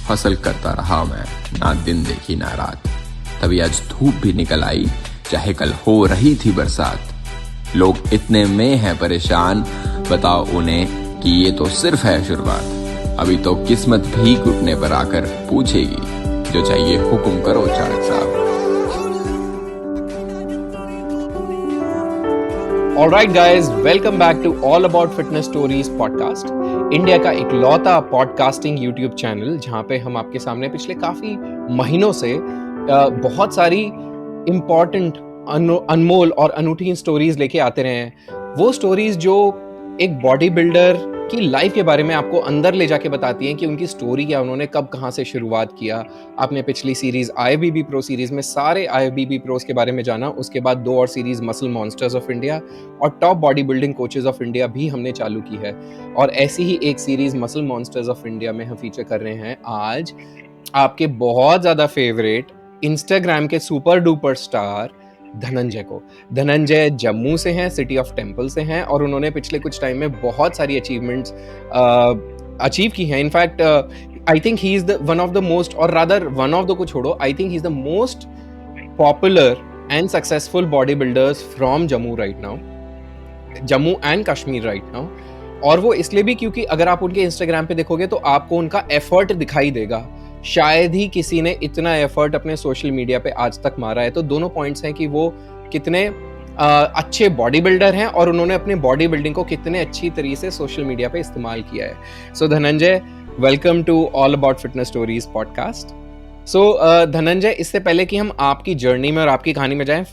Hustle करता रहा मैं, ना दिन देखी ना रात। तभी आज धूप भी निकल आई, चाहे कल हो रही थी बरसात। लोग इतने में हैं परेशान, बताओ उन्हें कि ये तो सिर्फ है शुरुआत। अभी तो किस्मत भी घुटने पर आकर पूछेगी, जो चाहिए हुक्म करो चाणक साहब। Alright guys, welcome back to All About Fitness Stories podcast, India का इकलौता पॉडकास्टिंग यूट्यूब चैनल जहां पे हम आपके सामने पिछले काफी महीनों से बहुत सारी इम्पॉर्टेंट अनमोल और अनूठी स्टोरीज लेके आते रहे हैं। वो स्टोरीज जो एक बॉडी बिल्डर की लाइफ के बारे में आपको अंदर ले जाके बताती हैं कि उनकी स्टोरी क्या, उन्होंने कब कहाँ से शुरुआत किया। आपने पिछली सीरीज आईएफबीबी प्रो सीरीज में सारे आईएफबीबी प्रोस के बारे में जाना। उसके बाद 2 और series muscle monsters of India और top body building coaches of India भी हमने चालू की है। और ऐसी ही एक series muscle monsters of India में हम फीचर कर रहे हैं आज आपके बहुत ज्यादा फेवरेट इंस्टाग्राम के सुपर डुपर स्टार धनंजय को। धनंजय जम्मू से हैं, सिटी ऑफ टेम्पल से हैं और उन्होंने पिछले कुछ टाइम में बहुत सारी अचीवमेंट्स अचीव की हैं। In fact I think he is the one of the most, और रादर वन ऑफ द को छोड़ो, I think he is the most popular and successful body builders from Jammu right now, Jammu and Kashmir right now. और वो इसलिए भी क्योंकि अगर आप उनके इंस्टाग्राम पे देखोगे तो आपको उनका एफर्ट दिखाई देगा। शायद ही किसी ने इतना एफर्ट अपने सोशल मीडिया पे आज तक मारा है। तो दोनों पॉइंट्स हैं कि वो कितने अच्छे बॉडी बिल्डर हैं और उन्होंने अपने बॉडी बिल्डिंग को कितने अच्छी तरीके से सोशल मीडिया पे इस्तेमाल किया है। So Dhananjay, welcome to all about fitness stories podcast. So Dhananjay, इससे पहले कि हम आपकी जर्नी में और आपकी कहानी में जाएं,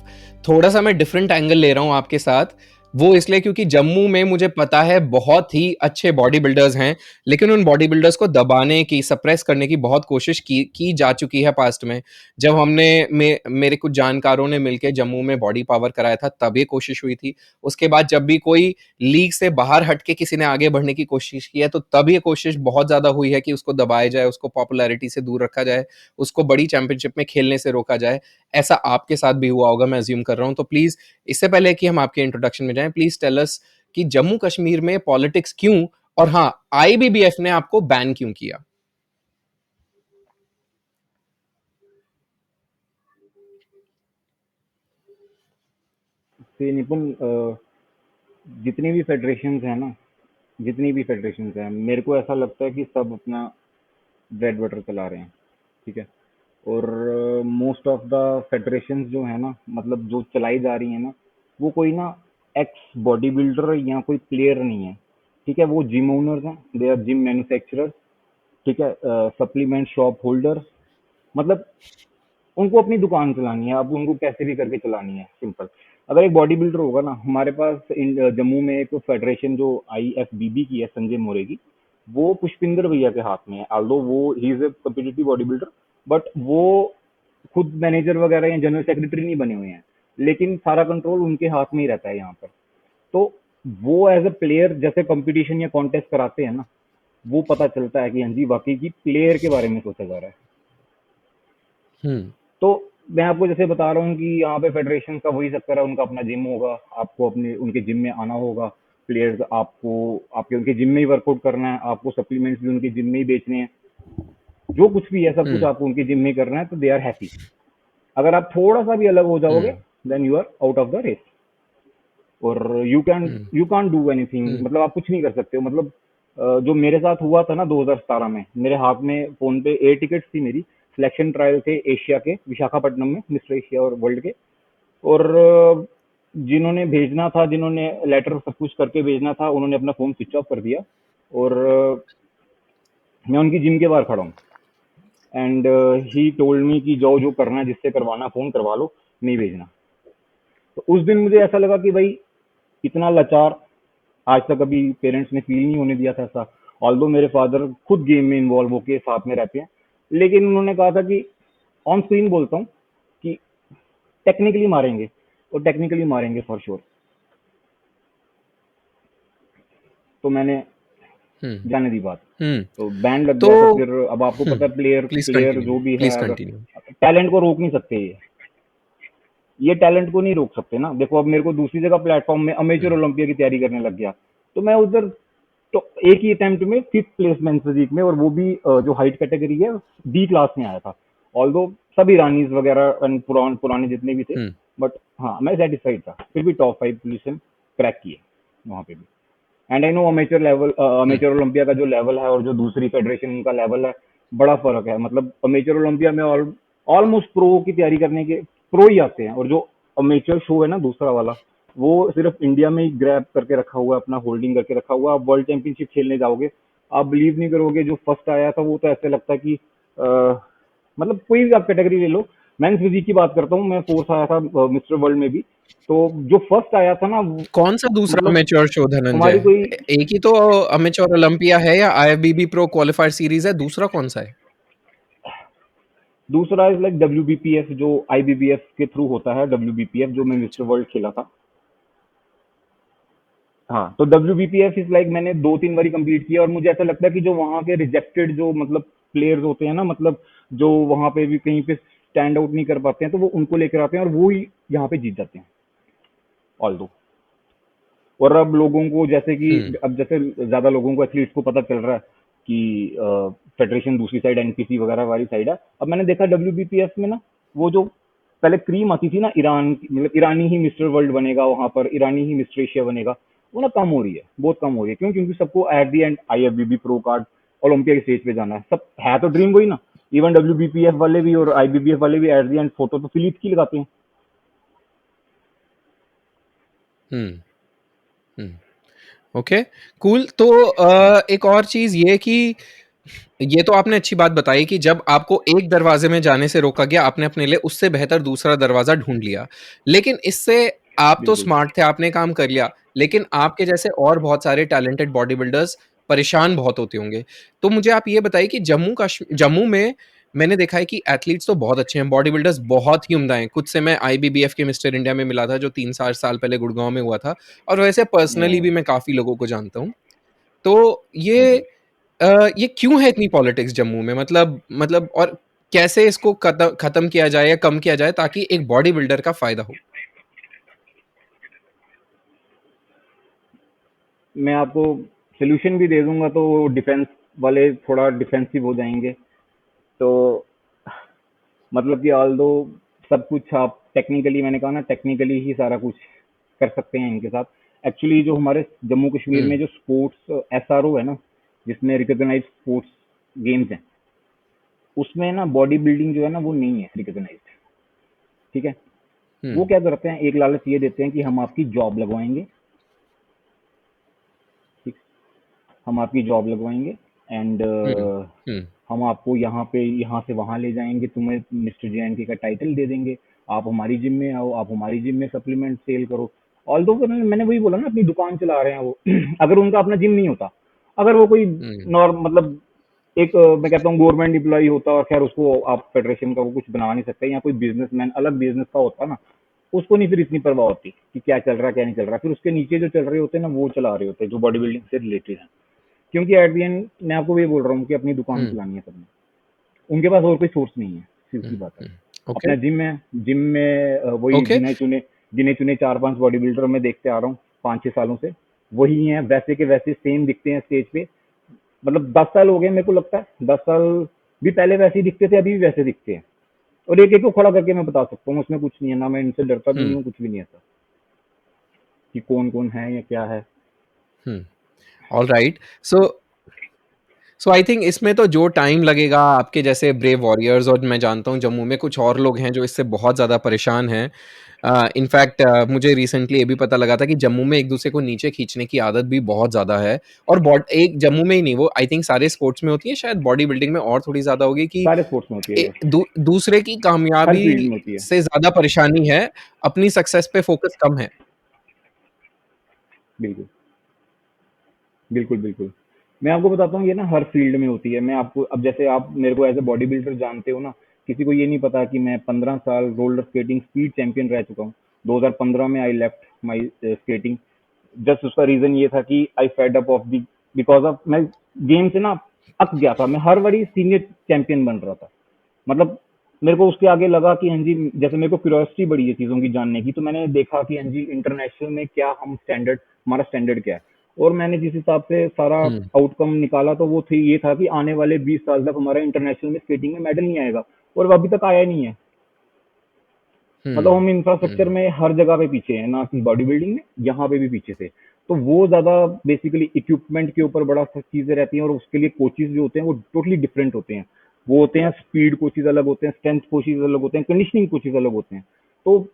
थोड़ा सा मैं डिफरेंट एंगल ले रहा हूं आपके साथ। वो इसलिए क्योंकि जम्मू में मुझे पता है बहुत ही अच्छे बॉडी बिल्डर्स हैं, लेकिन उन बॉडी बिल्डर्स को दबाने की, सप्रेस करने की बहुत कोशिश की जा चुकी है पास्ट में। जब हमने मेरे कुछ जानकारों ने मिलकर जम्मू में बॉडी पावर कराया था तब ये कोशिश हुई थी। उसके बाद जब भी कोई लीग से बाहर हटके किसी ने आगे बढ़ने की कोशिश की है तो तब ये कोशिश बहुत ज्यादा हुई है कि उसको दबाया जाए, उसको पॉपुलैरिटी से दूर रखा जाए, उसको बड़ी चैंपियनशिप में खेलने से रोका जाए। ऐसा आपके साथ भी हुआ होगा, मैं अज्यूम कर रहा हूं। तो प्लीज, इससे पहले कि हम आपके इंट्रोडक्शन में जाएं, प्लीज टेल अस कि जम्मू कश्मीर में पॉलिटिक्स क्यों, और हाँ, आईबीबीएफ ने आपको बैन क्यों किया? निपुण, जितनी भी फेडरेशंस हैं ना, जितनी भी फेडरेशंस हैं, मेरे को ऐसा लगता है कि सब अपना ब्रेड बटर चला रहे हैं। ठीक है। और मोस्ट ऑफ द फेडरेशंस जो है ना, मतलब जो चलाई जा रही है ना, वो कोई ना एक्स बॉडी बिल्डर या कोई प्लेयर नहीं है। ठीक है। वो जिम ओनर्स हैं, दे आर जिम मैन्युफैक्चरर्स। ठीक है। Supplement shop holders. मतलब उनको अपनी दुकान चलानी है, अब उनको कैसे भी करके चलानी है, सिंपल। अगर एक बॉडी बिल्डर होगा ना, हमारे पास जम्मू में एक फेडरेशन जो आईएफबीबी की है, संजय मोरे की, वो पुष्पिंदर भैया के हाथ में है। आल्दो वो he is a competitive body builder, but वो खुद मैनेजर वगैरह या जनरल सेक्रेटरी नहीं बने हुए हैं, लेकिन सारा कंट्रोल उनके हाथ में ही रहता है यहाँ पर। तो वो एज ए प्लेयर जैसे कंपटीशन या कॉन्टेस्ट कराते हैं ना, वो पता चलता है कि हाँ जी, वाकई की प्लेयर के बारे में सोचा जा रहा है। तो मैं आपको जैसे बता रहा हूँ कि यहाँ पे फेडरेशन का वही चक्कर है, उनका अपना जिम होगा, आपको अपने उनके जिम में आना होगा। प्लेयर्स आपको आपके उनके जिम में ही वर्कआउट करना है, आपको सप्लीमेंट्स भी उनके जिम में ही बेचने हैं, जो कुछ भी है सब कुछ आपको उनके जिम में ही करना है, तो दे आर हैप्पी। अगर आप थोड़ा सा भी अलग हो जाओगे, then you are out of the race, और यू कैन डू एनीथिंग। मतलब आप कुछ नहीं कर सकते हो। मतलब जो मेरे साथ हुआ था ना 2017 में, मेरे हाथ में फोन पे एयर टिकट्स थी, मेरी सिलेक्शन ट्रायल थे एशिया के, विशाखापट्टनम में, मिस्टर एशिया और वर्ल्ड के। और जिन्होंने भेजना था, जिन्होंने लेटर सब कुछ करके भेजना था, उन्होंने अपना फोन स्विच ऑफ कर दिया। और मैं उनकी जिम के बाहर खड़ा हूँ, एंड ही टोल्ड मी कि जो जो करना है, जिससे करवाना फोन करवा लो, नहीं भेजना। तो उस दिन मुझे ऐसा लगा कि भाई, इतना लाचार आज तक अभी पेरेंट्स ने फील नहीं होने दिया था ऐसा। ऑल्दो मेरे फादर खुद गेम में इन्वॉल्व होके साथ में रहते हैं, लेकिन उन्होंने कहा था कि ऑन स्क्रीन बोलता हूँ कि टेक्निकली मारेंगे, और टेक्निकली मारेंगे फॉर श्योर। तो मैंने जाने दी बात। तो बैन लग गया। तो फिर अब आपको पता है, प्लेयर प्लीज प्लेयर कंटिन्यू, जो भी है, प्लीज अगर कंटिन्यू। टैलेंट को रोक नहीं सकते, ये टैलेंट को नहीं रोक सकते ना। देखो, अब मेरे को दूसरी जगह प्लेटफॉर्म में अमेचर ओलंपिया की तैयारी करने लग गया, तो मैं उधर तो एक ही अटेम्प्ट में 5th प्लेस मेंस फिजिक में, और वो भी जो हाइट कैटेगरी है डी क्लास में आया था। ऑल्दो सब ईरानीज वगैरह and पुराने जितने भी थे, हम्म बट हाँ मैं सेटिस्फाइड था, फिर भी टॉप 5 पोजीशन क्रैक किए वहाँ पे भी। And I know amateur level, hmm amateur Olympia का जो लेवल है और जो दूसरी फेडरेशन का लेवल है, बड़ा फर्क है। मतलब अमेचर ओलंपिया में ऑलमोस्ट प्रो की तैयारी करने के प्रो ही आते हैं, और जो अमेचर शो है ना दूसरा वाला, वो सिर्फ इंडिया में ही ग्रैब करके रखा हुआ है, अपना होल्डिंग करके रखा हुआ है। आप वर्ल्ड चैंपियनशिप खेलने जाओगे, आप बिलीव नहीं करोगे, जो फर्स्ट आया था वो तो ऐसे लगता है कि मतलब कोई भी आप कैटेगरी ले लो, मेंस फिजिक की बात करता हूँ मैं, फोर्थ आया था मिस्टर वर्ल्ड में भी। तो जो फर्स्ट आया था ना कौन सा दूसरा मतलब अमेच्योर शो हमारी धनंजय? कोई, एक ही तो अमेच्योर ओलंपिया है या आईएफबीबी प्रो क्वालिफायर सीरीज है, दूसरा कौन सा है? दूसरा इज लाइक WBPF, जो IBBF के थ्रू होता है, WBPF जो मैं मिस्टर वर्ल्ड खेला था। हाँ, तो WBPF इज लाइक मैंने 2-3 बारी कंप्लीट किया, और मुझे ऐसा लगता है कि जो वहाँ के रिजेक्टेड जो मतलब प्लेयर्स होते हैं ना, मतलब जो वहाँ पे भी कहीं पे स्टैंड आउट नहीं कर पाते हैं, तो वो उनको लेकर आते हैं और वो ही यहाँ पे जीत जाते हैं ऑल दो। और अब लोगों को जैसे कि हम्म अब जैसे ज्यादा लोगों को एथलीट्स को पता चल रहा है कि फेडरेशन दूसरी साइड, NPC वगैरह वाली साइड है। अब मैंने देखा WBPF में ना, वो जो पहले क्रीम आती थी ना, मतलब ईरानी ही मिस्टर वर्ल्ड बनेगा वहां पर, ईरानी ही मिस्टर एशिया बनेगा, वो ना कम हो रही है, बहुत कम हो रही है। क्यों? क्योंकि सबको at the and IFBB pro card Olympia के स्टेज पे जाना है। सब है तो ड्रीम वही ना। इवन WBPF वाले भी और IBBF वाले भी एट दी एंड फोटो तो फिलिप की लगाते हैं। हम्म ओके, कूल। तो एक और चीज ये कि ये तो आपने अच्छी बात बताई कि जब आपको एक दरवाजे में जाने से रोका गया, आपने अपने लिए उससे बेहतर दूसरा दरवाजा ढूंढ लिया। लेकिन इससे आप तो बिल्कुल। स्मार्ट थे, आपने काम कर लिया, लेकिन आपके जैसे और बहुत सारे टैलेंटेड बॉडी बिल्डर्स परेशान बहुत होते होंगे। तो मुझे आप ये बताइए कि जम्मू में मैंने देखा है कि एथलीट्स तो बहुत अच्छे हैं, बॉडी बिल्डर्स बहुत ही उम्दा हैं। कुछ से मैं IBBF के मिस्टर इंडिया में मिला था जो 3-4 साल पहले गुड़गांव में हुआ था, और वैसे पर्सनली भी मैं काफी लोगों को जानता हूँ। तो हाँ ये जी। ये क्यों है इतनी पॉलिटिक्स जम्मू में? मतलब और कैसे इसको खत्म किया जाए या कम किया जाए ताकि एक बॉडी बिल्डर का फायदा हो? मैं आपको सोल्यूशन भी दे दूंगा तो डिफेंस वाले थोड़ा डिफेंसिव हो जाएंगे। तो मतलब कि ऑल दो सब कुछ आप टेक्निकली, मैंने कहा ना, टेक्निकली ही सारा कुछ कर सकते हैं इनके साथ। एक्चुअली जो हमारे जम्मू कश्मीर में हम्म जो स्पोर्ट्स SRO है ना, जिसमें रिकॉग्नाइज स्पोर्ट्स गेम्स हैं, उसमें ना बॉडी बिल्डिंग जो है ना वो नहीं है रिकॉग्नाइज्ड। ठीक है? वो हम्म क्या करते हैं, एक लालच ये देते हैं कि हम आपकी जॉब लगवाएंगे। ठीक, हम आपकी जॉब लगवाएंगे एंड हम्म हम्म हम आपको यहाँ पे यहाँ से वहाँ ले जाएंगे, तुम्हें मिस्टर JNK का टाइटल दे देंगे, आप हमारी जिम में आओ, आप हमारी जिम में सप्लीमेंट सेल करो। ऑल्दो मैंने वही बोला ना, अपनी दुकान चला रहे हैं वो। अगर उनका अपना जिम नहीं होता, अगर वो कोई हम्म मतलब एक मैं कहता हूँ गवर्नमेंट एम्प्लॉय होता, और खैर उसको आप फेडरेशन का वो कुछ बना नहीं सकते, या कोई बिजनेसमैन अलग बिजनेस का होता ना, उसको नहीं फिर इतनी परवाह होती कि क्या चल रहा है क्या नहीं चल रहा। फिर उसके नीचे जो चल रहे होते हैं ना, वो चला रहे होते हैं जो बॉडी बिल्डिंग से रिलेटेड है। क्योंकि एट दी एंड मैं आपको ये बोल रहा हूँ कि अपनी दुकान हम्म चलानी है सबने, उनके पास और कोई सोर्स नहीं है, सीधी सी हम्म बात है। ओके अपना जिम है, जिम में वही ओके गिने चुने 4-5 बॉडी बिल्डर मैं देखते आ रहा हूँ 5-6 सालों से, वही हैं, वैसे के वैसे सेम दिखते हैं स्टेज पे। मतलब 10 साल हो गए मेरे को लगता है, 10 साल भी पहले वैसे ही दिखते थे, अभी भी वैसे दिखते हैं। और एक एक को खड़ा करके मैं बता सकता हूँ, उसमें कुछ नहीं है ना, मैं इनसे डरता भी नहीं हम्म हूँ, कुछ भी नहीं ऐसा कि कौन कौन है या क्या है। Hmm all right. So I think इसमें तो जो टाइम लगेगा, आपके जैसे ब्रेव वॉरियर्स, और मैं जानता हूँ जम्मू में कुछ और लोग हैं जो इससे बहुत ज़्यादा परेशान हैं। इनफैक्ट मुझे रिसेंटली ये भी पता लगा था कि जम्मू में एक दूसरे को नीचे खींचने की आदत भी बहुत ज़्यादा है। और एक जम्मू में ही नहीं, वो आई थिंक सारे स्पोर्ट्स में होती है, शायद बॉडी बिल्डिंग में और थोड़ी ज़्यादा होगी कि सारे स्पोर्ट्स में होती है ये, दूसरे की हर कामयाबी फील्ड में होती है। से ज़्यादा परेशानी है, अपनी सक्सेस पे फोकस कम है। बिल्कुल, बिल्कुल, बिल्कुल। मैं आपको बताता हूँ, ये ना हर फ़ील्ड में होती है। मैं आपको अब जैसे आप मेरे को एज़ अ बॉडी बिल्डर जानते हो ना, किसी को ये नहीं पता कि मैं 15 साल रोलर स्केटिंग स्पीड चैंपियन रह चुका हूँ। 2015 में I left my skating. Just उसका रीज़न ये था कि I fed up of the because of मैं गेम से ना अक गया था। मैं हर बारी सीनियर चैंपियन बन रहा था। मतलब मेरे को उसके आगे लगा कि हाँ जी, जैसे मेरे को क्यूरियोसिटी बढ़ी है चीज़ों की जानने की, तो मैंने देखा कि हाँ जी, इंटरनेशनल में क्या हम स्टैंडर्ड, हमारा स्टैंडर्ड क्या है। और मैंने जिस हिसाब से सारा हम्म। आउटकम निकाला तो वो थी ये था कि आने वाले 20 साल तक हमारा इंटरनेशनल में स्केटिंग में मेडल नहीं आएगा, और वो अभी तक आया नहीं है। मतलब हम्म। हम इंफ्रास्ट्रक्चर हम्म। में हर जगह पे पीछे हैं, ना सिर्फ बॉडी बिल्डिंग में, यहाँ पे भी पीछे थे। तो वो ज्यादा बेसिकली इक्विपमेंट के ऊपर बड़ा सा चीजें रहती हैं, और उसके लिए कोचेज जो होते हैं वो टोटली डिफरेंट होते हैं। वो होते हैं स्पीड कोचेज अलग होते हैं, स्ट्रेंथ कोचेज अलग होते हैं, कंडीशनिंग कोचेज अलग होते हैं। तो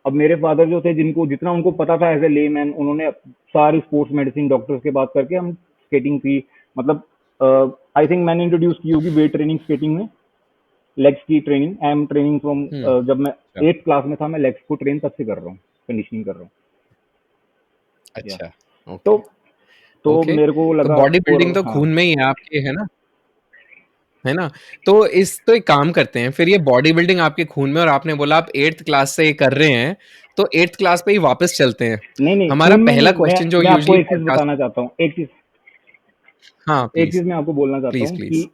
अब मेरे फादर जो थे, जिनको जितना उनको पता था एज ए लेमैन, उन्होंने सारी स्पोर्ट्स मेडिसिन डॉक्टर्स के बात करके हम स्केटिंग की, मतलब आई थिंक मैंने इंट्रोड्यूस की होगी वेट ट्रेनिंग स्केटिंग में, लेग्स की training. I am training from, hmm. जब मैं अच्छा। 8th क्लास में था, मैं लेग्स को ट्रेन तब से कर रहा हूँ, कंडीशनिंग कर रहा हूँ। या अच्छा। तो ओके। ओके। मेरे को तो लगा। बॉडी और बिल्डिंग तो हाँ, खून में ही है आपके, है ना? है ना? तो एक काम करते हैं, फिर ये बॉडी बिल्डिंग आपके खून में, और आपने बोला आप 8th क्लास से ये कर रहे हैं, तो 8th क्लास पे ही वापस चलते हैं। नहीं नहीं, हमारा खून में पहला नहीं, क्वेश्चन जो मैं आपको यूजुअली एक चीज पॉडकास्ट। बताना चाहता हूँ, हाँ, एक प्लीज। चीज मैं आपको बोलना चाहता प्लीज हूँ प्लीज। कि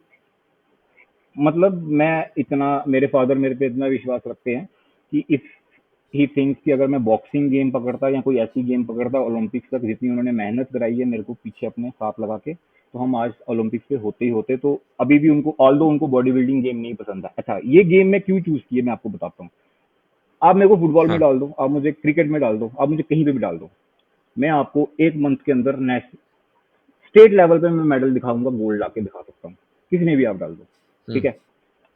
मतलब मैं इतना, मेरे फादर मेरे पे इतना विश्वास रखते हैं कि इफ ही थिंक्स कि अगर मैं बॉक्सिंग गेम पकड़ता या कोई ऐसी गेम पकड़ता ओलंपिक्स तक, जितनी उन्होंने मेहनत कराई है मेरे को पीछे अपने साथ लगा के, तो हम आज ओलंपिक्स पे होते ही होते। तो अभी भी उनको, ऑल दो उनको बॉडी बिल्डिंग गेम नहीं पसंद है। अच्छा, ये गेम मैं क्यों चूज की है मैं आपको बताता हूँ। आप मेरे को फुटबॉल में हाँ। डाल दो, आप मुझे क्रिकेट में डाल दो, आप मुझे कहीं पे भी डाल दो, मैं आपको एक मंथ के अंदर नेशनल, स्टेट लेवल पे मैं मेडल दिखाऊंगा, गोल्ड ला के दिखा सकता हूँ, किसी ने भी आप डाल दो। ठीक हम्म। है।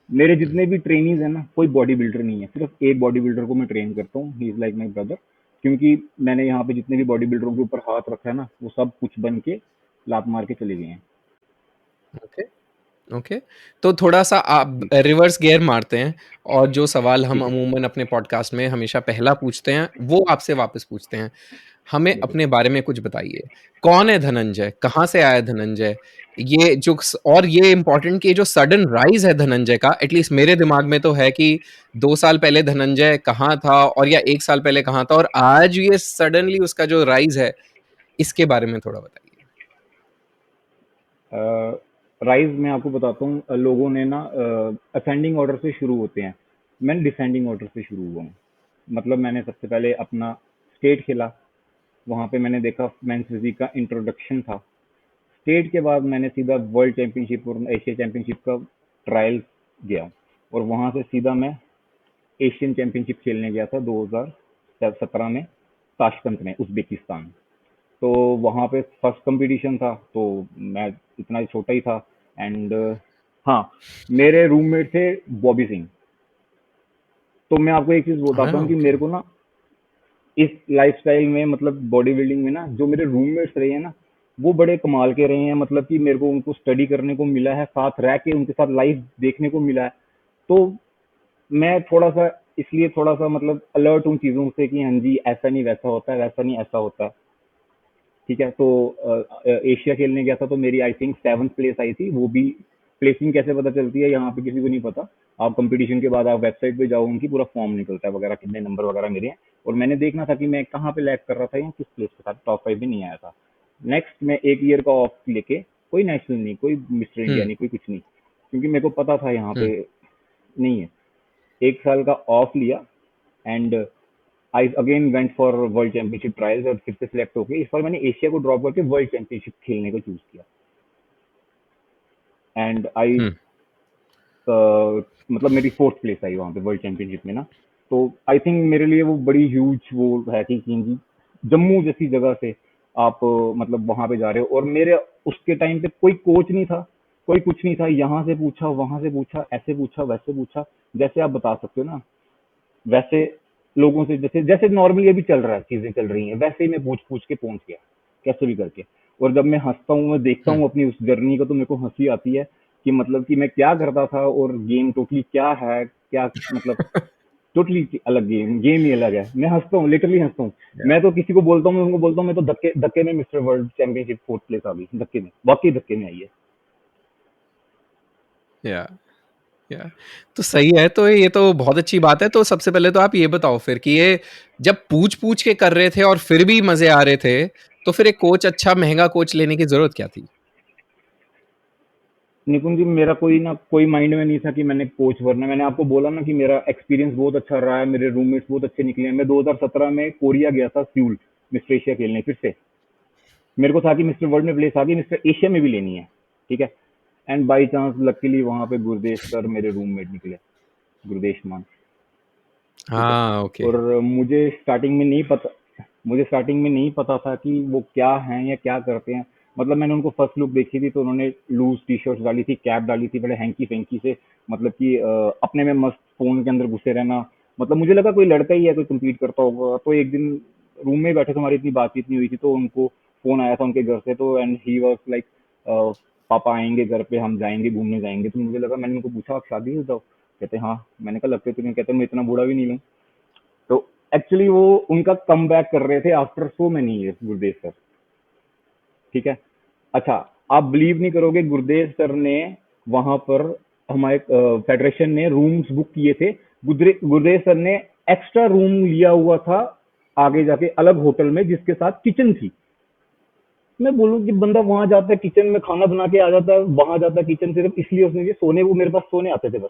मेरे हम्म। जितने भी ट्रेनीज हैं ना, कोई बॉडी बिल्डर नहीं है, सिर्फ एक बॉडी बिल्डर को मैं ट्रेन करता हूँ, he is like my brother. क्योंकि मैंने यहाँ पे जितने भी बॉडी बिल्डरों के ऊपर हाथ रखा है ना, वो सब कुछ बन के लात मार के चले गए हैं। ओके। ओके। तो थोड़ा-सा आप जी, रिवर्स गियर मारते हैं, और जो सवाल हम ठीक है, अमूमन अपने पॉडकास्ट में हमेशा पहला पूछते हैं, वो आपसे वापस पूछते हैं। हमें बिल्कुल। अपने बारे में कुछ बताइए। कौन है धनंजय? कहाँ से आया है धनंजय? ये जो स और ये इम्पोर्टेंट कि ये जो सडन राइज़ है धनंजय का, एटलीस्ट मेरे दिमाग में तो है कि 2 साल पहले धनंजय कहाँ था, और या 1 साल पहले कहाँ था, और आज ये सडनली उसका जो राइज़ है, इसके बारे में थोड़ा बताइए। राइज मैं आपको बताता हूँ, लोगों ने ना असेंडिंग ऑर्डर से शुरू होते हैं, मैं डिसेंडिंग ऑर्डर से शुरू हुआ हूँ। मतलब मैंने सबसे पहले अपना स्टेट खेला, वहाँ पे मैंने देखा मेंस फिजिक का इंट्रोडक्शन था। स्टेट के बाद मैंने सीधा वर्ल्ड चैंपियनशिप और एशिया चैंपियनशिप का ट्रायल गया, और वहाँ से सीधा मैं एशियन चैंपियनशिप खेलने गया था 2017 में, ताशकंद में, उज्बेकिस्तान। तो वहाँ पे फर्स्ट कंपटीशन था, तो मैं इतना ही छोटा ही था। एंड हाँ, मेरे रूममेट थे बॉबी सिंह। तो मैं आपको एक चीज बताता हाँ, हूँ कि ओके। मेरे को ना इस लाइफस्टाइल में, मतलब बॉडी बिल्डिंग में ना, जो मेरे रूममेट्स रहे हैं ना, वो बड़े कमाल के रहे हैं। मतलब कि मेरे को उनको स्टडी करने को मिला है, साथ रह के उनके साथ लाइफ देखने को मिला है। तो मैं थोड़ा सा, इसलिए थोड़ा सा मतलब अलर्ट हूँ चीज़ों से कि हाँ जी, ऐसा नहीं वैसा होता है, वैसा नहीं ऐसा होता है। ठीक है। तो एशिया खेलने गया था, तो मेरी I think 7th place I थी। वो भी प्लेसिंग कैसे पता चलती है यहाँ पे किसी को नहीं पता। आप कंपटीशन के बाद आप वेबसाइट पे जाओ, उनकी पूरा फॉर्म निकलता है वगैरह, कितने नंबर वगैरह मेरे हैं। और मैंने देखना था कि मैं कहाँ पे लैग कर रहा था या किस प्लेस पे था, टॉप 5 भी नहीं आया था। नेक्स्ट मैं एक ईयर का ऑफ लेके, कोई नेशनल नहीं, कोई मिस्टर इंडिया हुँ। नहीं, कोई कुछ नहीं, क्योंकि मेरे को पता था यहाँ हुँ। पे नहीं है। 1 साल का ऑफ लिया, and I again went for world championship trials, और फिर से सिलेक्ट होके इस बार मैंने एशिया को ड्रॉप करके वर्ल्ड चैंपियनशिप खेलने को चूज किया। एंड आई, हुँ। मतलब मेरी 4th प्लेस आई वहाँ पे वर्ल्ड चैंपियनशिप में ना। तो आई थिंक मेरे लिए वो बड़ी ह्यूज वो है कि जी, जम्मू जैसी जगह से आप मतलब वहाँ पे जा रहे हो। और मेरे उसके टाइम पे कोई कोच नहीं था, कोई कुछ नहीं था। यहाँ से पूछा, वहां से पूछा, ऐसे पूछा, वैसे पूछा, जैसे आप बता सकते हो ना, वैसे लोगों से, जैसे जैसे नॉर्मली अभी चल रहा है, चीजें चल रही हैं, वैसे ही मैं पूछ पूछ के पहुंच गया, कैसे भी करके। और जब मैं हंसता हूँ, मैं देखता हुँ। हूँ अपनी उस जर्नी को, तो मेरे को हंसी आती है कि मतलब कि मैं क्या करता था, और गेम टोटली क्या है, क्या मतलब टोटली अलग गेम, गेम ही अलग है। मैं हंसता हूँ, लिटरली हंसता हूँ। या मैं तो किसी को बोलता हूँ, मैं उनको बोलता हूँ मैं तो धक्के धक्के में Mister World championship 4th place आ गई, धक्के में, वाकई धक्के में आई है। या या तो सही है, तो ये तो बहुत अच्छी बात है। तो सबसे पहले तो आप ये बताओ फिर कि ये जब पूछ-पूछ के कर रहे थे और फिर भी मज़े आ रहे थे, तो फिर एक कोच, अच्छा महँगा कोच लेने की ज़रूरत क्या थी? निपुण जी, मेरा कोई ना कोई माइंड में नहीं था कि मैंने कोच बनना है। मैंने आपको बोला ना कि मेरा एक्सपीरियंस बहुत अच्छा रहा है, मेरे रूममेट्स बहुत अच्छे निकले हैं। मैं 2017 में कोरिया गया था, सियूल, मिस्टर एशिया खेलने फिर से। मेरे को था कि मिस्टर वर्ल्ड में प्लेस आ गई, मिस्टर एशिया में भी लेनी है, ठीक है। एंड बाई चांस लकीली वहाँ पे गुरदेश सर मेरे रूममेट निकले, गुरदेश मान, ठीक है। हाँ, ओके। और मुझे स्टार्टिंग में नहीं पता था कि वो क्या हैं या क्या करते हैं। मतलब मैंने उनको फर्स्ट लुक देखी थी तो उन्होंने लूज टी शर्ट्स डाली थी, कैप डाली थी, बड़े हैंकी फैंकी से, मतलब कि अपने में मस्त फोन के अंदर घुसे रहना। मतलब मुझे लगा कोई लड़का ही है, कोई कम्पीट करता होगा। तो एक दिन रूम में ही बैठे थे, हमारी इतनी बातचीत नहीं हुई थी, तो उनको फोन आया था उनके घर से, तो एंड ही वाज लाइक पापा आएंगे घर पे, हम जाएंगे घूमने जाएंगे। तो मुझे लगा, मैंने उनको पूछा आप शादी हो जाओ, कहते हाँ। मैंने कहा लगते तुम्हें, कहते मैं इतना बूढ़ा भी नहीं हूँ। तो एक्चुअली वो उनका कम बैक कर रहे थे after so many years, Gurdev sir, ठीक है। अच्छा, आप बिलीव नहीं करोगे, गुरदेव सर ने वहां पर हमारे फेडरेशन ने रूम्स बुक किए थे। गुरदेव सर ने एक्स्ट्रा रूम लिया हुआ था आगे जाके अलग होटल में, जिसके साथ किचन थी। मैं बोलूँ कि बंदा वहां जाता है किचन में खाना बना के आ जाता है, वहां जाता है किचन सिर्फ इसलिए उसने ये सोने, वो मेरे पास सोने आते थे बस,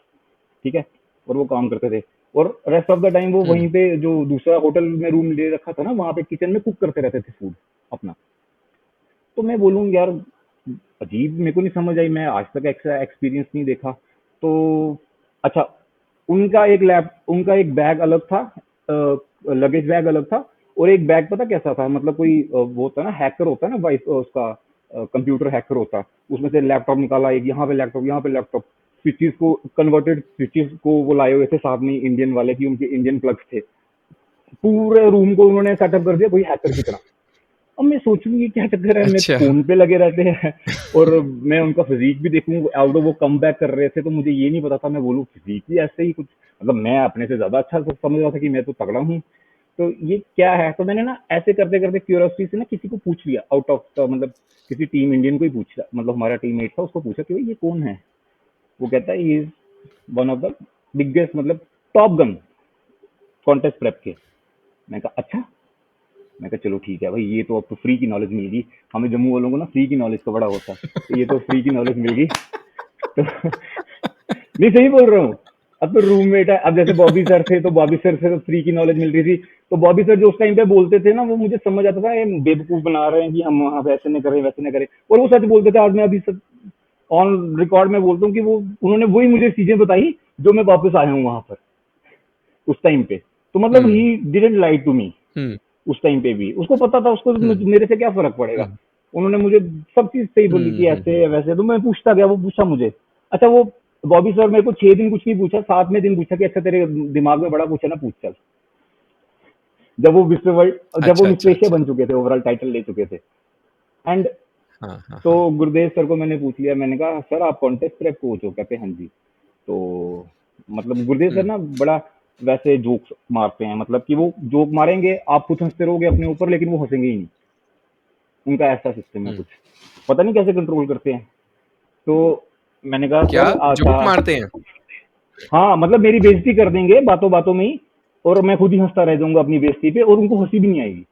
ठीक है। और वो काम करते थे, और रेस्ट ऑफ द टाइम वो हुँ, वहीं पे जो दूसरा होटल में रूम ले रखा था ना, वहां पे किचन में कुक करते रहते थे फूड अपना। तो मैं बोलूँ यार, अजीब, मेरे को नहीं समझ आई, मैं आज तक ऐसा एक्सपीरियंस नहीं देखा। तो अच्छा, उनका एक बैग अलग था, लगेज बैग अलग था। और एक बैग पता कैसा था, मतलब कोई वो होता है ना, हैकर होता है ना, वाइस उसका कंप्यूटर हैकर होता है, उसमें से लैपटॉप निकाला, एक यहाँ पे लैपटॉप, यहाँ पे लैपटॉप, स्विचेस को, कन्वर्टेड स्विचेस को वो लाए हुए थे साथ में, इंडियन वाले की, उनके इंडियन प्लग्स थे। पूरे रूम को उन्होंने सेटअप कर दिया कोई हैकर की तरह। अब मैं सोचूं ये क्या चक्कर है, मैं अच्छा। फोन पे लगे रहते हैं। और मैं उनका फिजिक भी देखूं, ऑल्दो वो कम बैक कर रहे थे, तो मुझे ये नहीं पता था, मैं बोलूँ फिजिक भी ऐसे ही कुछ, मतलब मैं अपने से ज्यादा अच्छा समझ रहा था कि मैं तो तगड़ा हूँ। तो ये क्या है, तो मैंने ना ऐसे करते करते क्यूरियोसिटी से ना किसी को पूछ लिया, आउट ऑफ मतलब किसी टीम इंडियन को ही पूछा, मतलब हमारा टीममेट था, उसको पूछा कि भाई ये कौन है। वो कहता है he is one of the biggest, मतलब टॉप गन कॉन्टेस्ट प्रेप के। मैं कहा अच्छा। मैं कहा चलो ठीक है भाई, ये तो अब तो फ्री की नॉलेज मिल गई। हमें जम्मू वालों को ना फ्री की नॉलेज का बड़ा होता है, तो ये तो फ्री की नॉलेज मिल गई। तो नहीं, सही बोल रहा हूँ। अब तो रूममेट है, अब जैसे बॉबी सर थे तो बॉबी सर से तो फ्री की नॉलेज मिल रही थी। तो बॉबी सर जो उस टाइम पे बोलते थे ना, वो मुझे समझ आता था, ये बेवकूफ बना रहे हैं कि हम वहाँ वैसे नहीं करें वैसे नहीं करें, और वो सच बोलते थे। आज मैं अभी ऑन रिकॉर्ड में बोलता हूँ कि वो उन्होंने वही मुझे चीजें बताई जो मैं वापस आया हूँ वहां पर उस टाइम पे। तो मतलब हुँ, he didn't lie to me. हुँ, उस टाइम पे भी उसको पता था, उसको हुँ, मेरे से क्या फर्क पड़ेगा। हुँ, उन्होंने मुझे सब चीज सही बोली हुँ, कि हुँ, ऐसे हुँ। है वैसे है। तो मैं पूछता गया, वो पूछा मुझे। अच्छा, वो बॉबी सर मेरे को 6 दिन कुछ नहीं पूछा, 7वें दिन पूछा कि अच्छा तेरे दिमाग में बड़ा कुछ है ना, पूछ चल। जब वो अच्छा, मिस्टर अच्छा, एशिया अच्छा। बन चुके थे, ओवरऑल टाइटल ले चुके थे। एंड हाँ, हाँ, तो हाँ। गुरदेव सर को मैंने पूछ लिया, मैंने कहा सर आप कॉन्टेस्ट प्रेप कोच हो, कहते हाँ जी। तो मतलब गुरदेव सर हुँ, ना बड़ा वैसे जोक्स मारते हैं, मतलब कि वो जोक मारेंगे, आप खुद हंसते रहोगे अपने ऊपर, लेकिन वो हंसेंगे ही नहीं। उनका ऐसा सिस्टम है हुँ। कुछ, पता नहीं कैसे कंट्रोल करते हैं। तो मैंने कहा क्या सर अच्छा, जोक मारते हैं? हाँ मतलब मेरी बेइज्जती कर देंगे बातों बातों में ही, और मैं खुद ही हंसता रह जाऊंगा अपनी बेइज्जती पे, और उनको हंसी भी नहीं आएगी।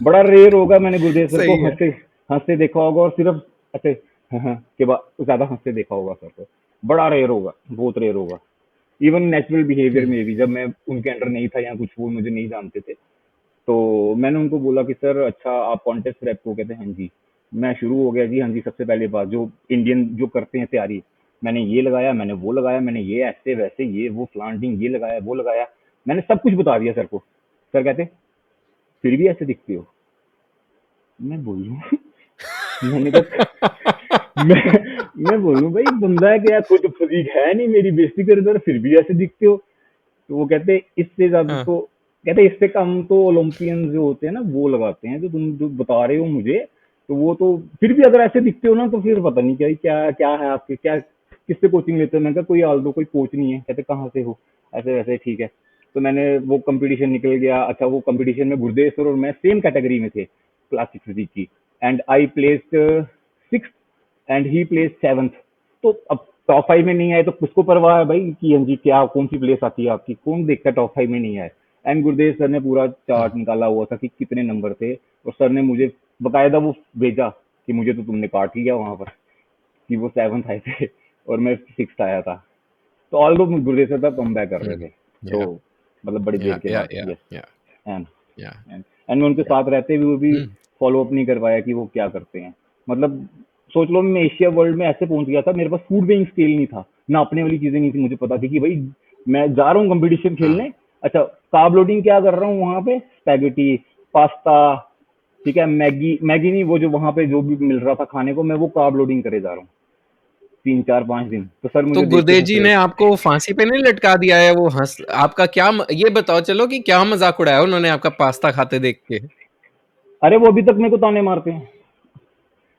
बड़ा रेयर होगा मैंने गुरदेव सर को सही है। हंसते हंसते देखा होगा, और सिर्फ ऐसे हाँ के बाद ज्यादा हंसते देखा होगा सर को। बड़ा रेयर होगा, बहुत रेयर होगा। इवन नेचुरल बिहेवियर हुँ, में भी, जब मैं उनके अंडर नहीं था या कुछ, वो मुझे नहीं जानते थे, तो मैंने उनको बोला कि सर अच्छा आप कॉन्टेस्ट रैप को, कहते हैं हाँ जी। मैं शुरू हो गया जी, हाँ जी। सबसे पहले बात, जो इंडियन जो करते हैं तैयारी, मैंने ये लगाया, मैंने वो लगाया, मैंने ये ऐसे वैसे, ये वो फ्लांटिंग, ये लगाया वो लगाया, मैंने सब कुछ बता दिया सर को। सर कहते फिर भी ऐसे दिखते हो। मैं बोलूँ मैंने कहा मैं मैं बोलूँ भाई बंदा है क्या, कोई तो फिजिक है नहीं, मेरी बेइज्जती कर दो, फिर भी ऐसे दिखते हो। तो वो कहते इससे ज्यादा हाँ। तो, कहते इससे कम तो ओलंपियन जो होते हैं ना वो लगाते हैं, जो तुम जो बता रहे हो मुझे। तो वो तो फिर भी अगर ऐसे दिखते हो ना, तो फिर पता नहीं क्या क्या क्या है आपके, क्या किससे कोचिंग लेते हो। मैंने कहा कोई आल्दो कोई कोच नहीं है। कहते कहाँ से हो, ऐसे वैसे, ठीक है। तो मैंने वो कंपटीशन निकल गया। अच्छा, वो कंपटीशन में गुरदेव सर और मैं सेम कैटेगरी में थे, क्लासिक फिजिक की। And I placed 6th and he place 7th। तो अब टॉप 5 में नहीं आए तो किसको परवाह है भाई कि हाँ जी क्या कौन सी प्लेस आती है आपकी, कौन देखता है टॉप 5 में नहीं आए। एंड गुरदेव सर ने पूरा हुँ, चार्ट निकाला हुआ था कि कितने नंबर थे, और सर ने मुझे बकायदा वो भेजा कि मुझे तो तुमने काट लिया वहां पर, कि वो 7th आए थे और मैं 6th आया था। तो ऑल दो गुरदेव सर तब कम बैक कर हुँ। रहे थे। तो या, मतलब बड़ी या, देर के या, बाद, या, यस। या, एंड या। एंड मैं उनके साथ रहते हुए भी हम्म। फॉलो अप नहीं कर पाया कि वो क्या करते हैं। मतलब सोच लो, मैं एशिया वर्ल्ड में ऐसे पहुंच गया था, मेरे पास फूड वेइंग स्केल नहीं था, ना अपने वाली चीजें नहीं थी, मुझे पता थी कि भाई मैं जा रहा हूँ कंपटीशन हाँ। खेलने। अच्छा, कार्ब लोडिंग क्या कर रहा हूँ वहां पे, स्पैगेटी, पास्ता, ठीक है, मैगी, मैगी नहीं, वो जो वहां पे जो भी मिल रहा था खाने को, मैं वो कार्ब लोडिंग करे जा रहा हूँ 3 4 5 दिन। तो सर तो मुझे देख के गुर्दे जी हंसे। ने आपको फांसी पे नहीं लटका दिया है? वो हंस आपका क्या ये बताओ चलो कि क्या मजाक उड़ाया उन्होंने आपका पास्ता खाते देख के? अरे वो अभी तक मेरे को ताने मारते हैं,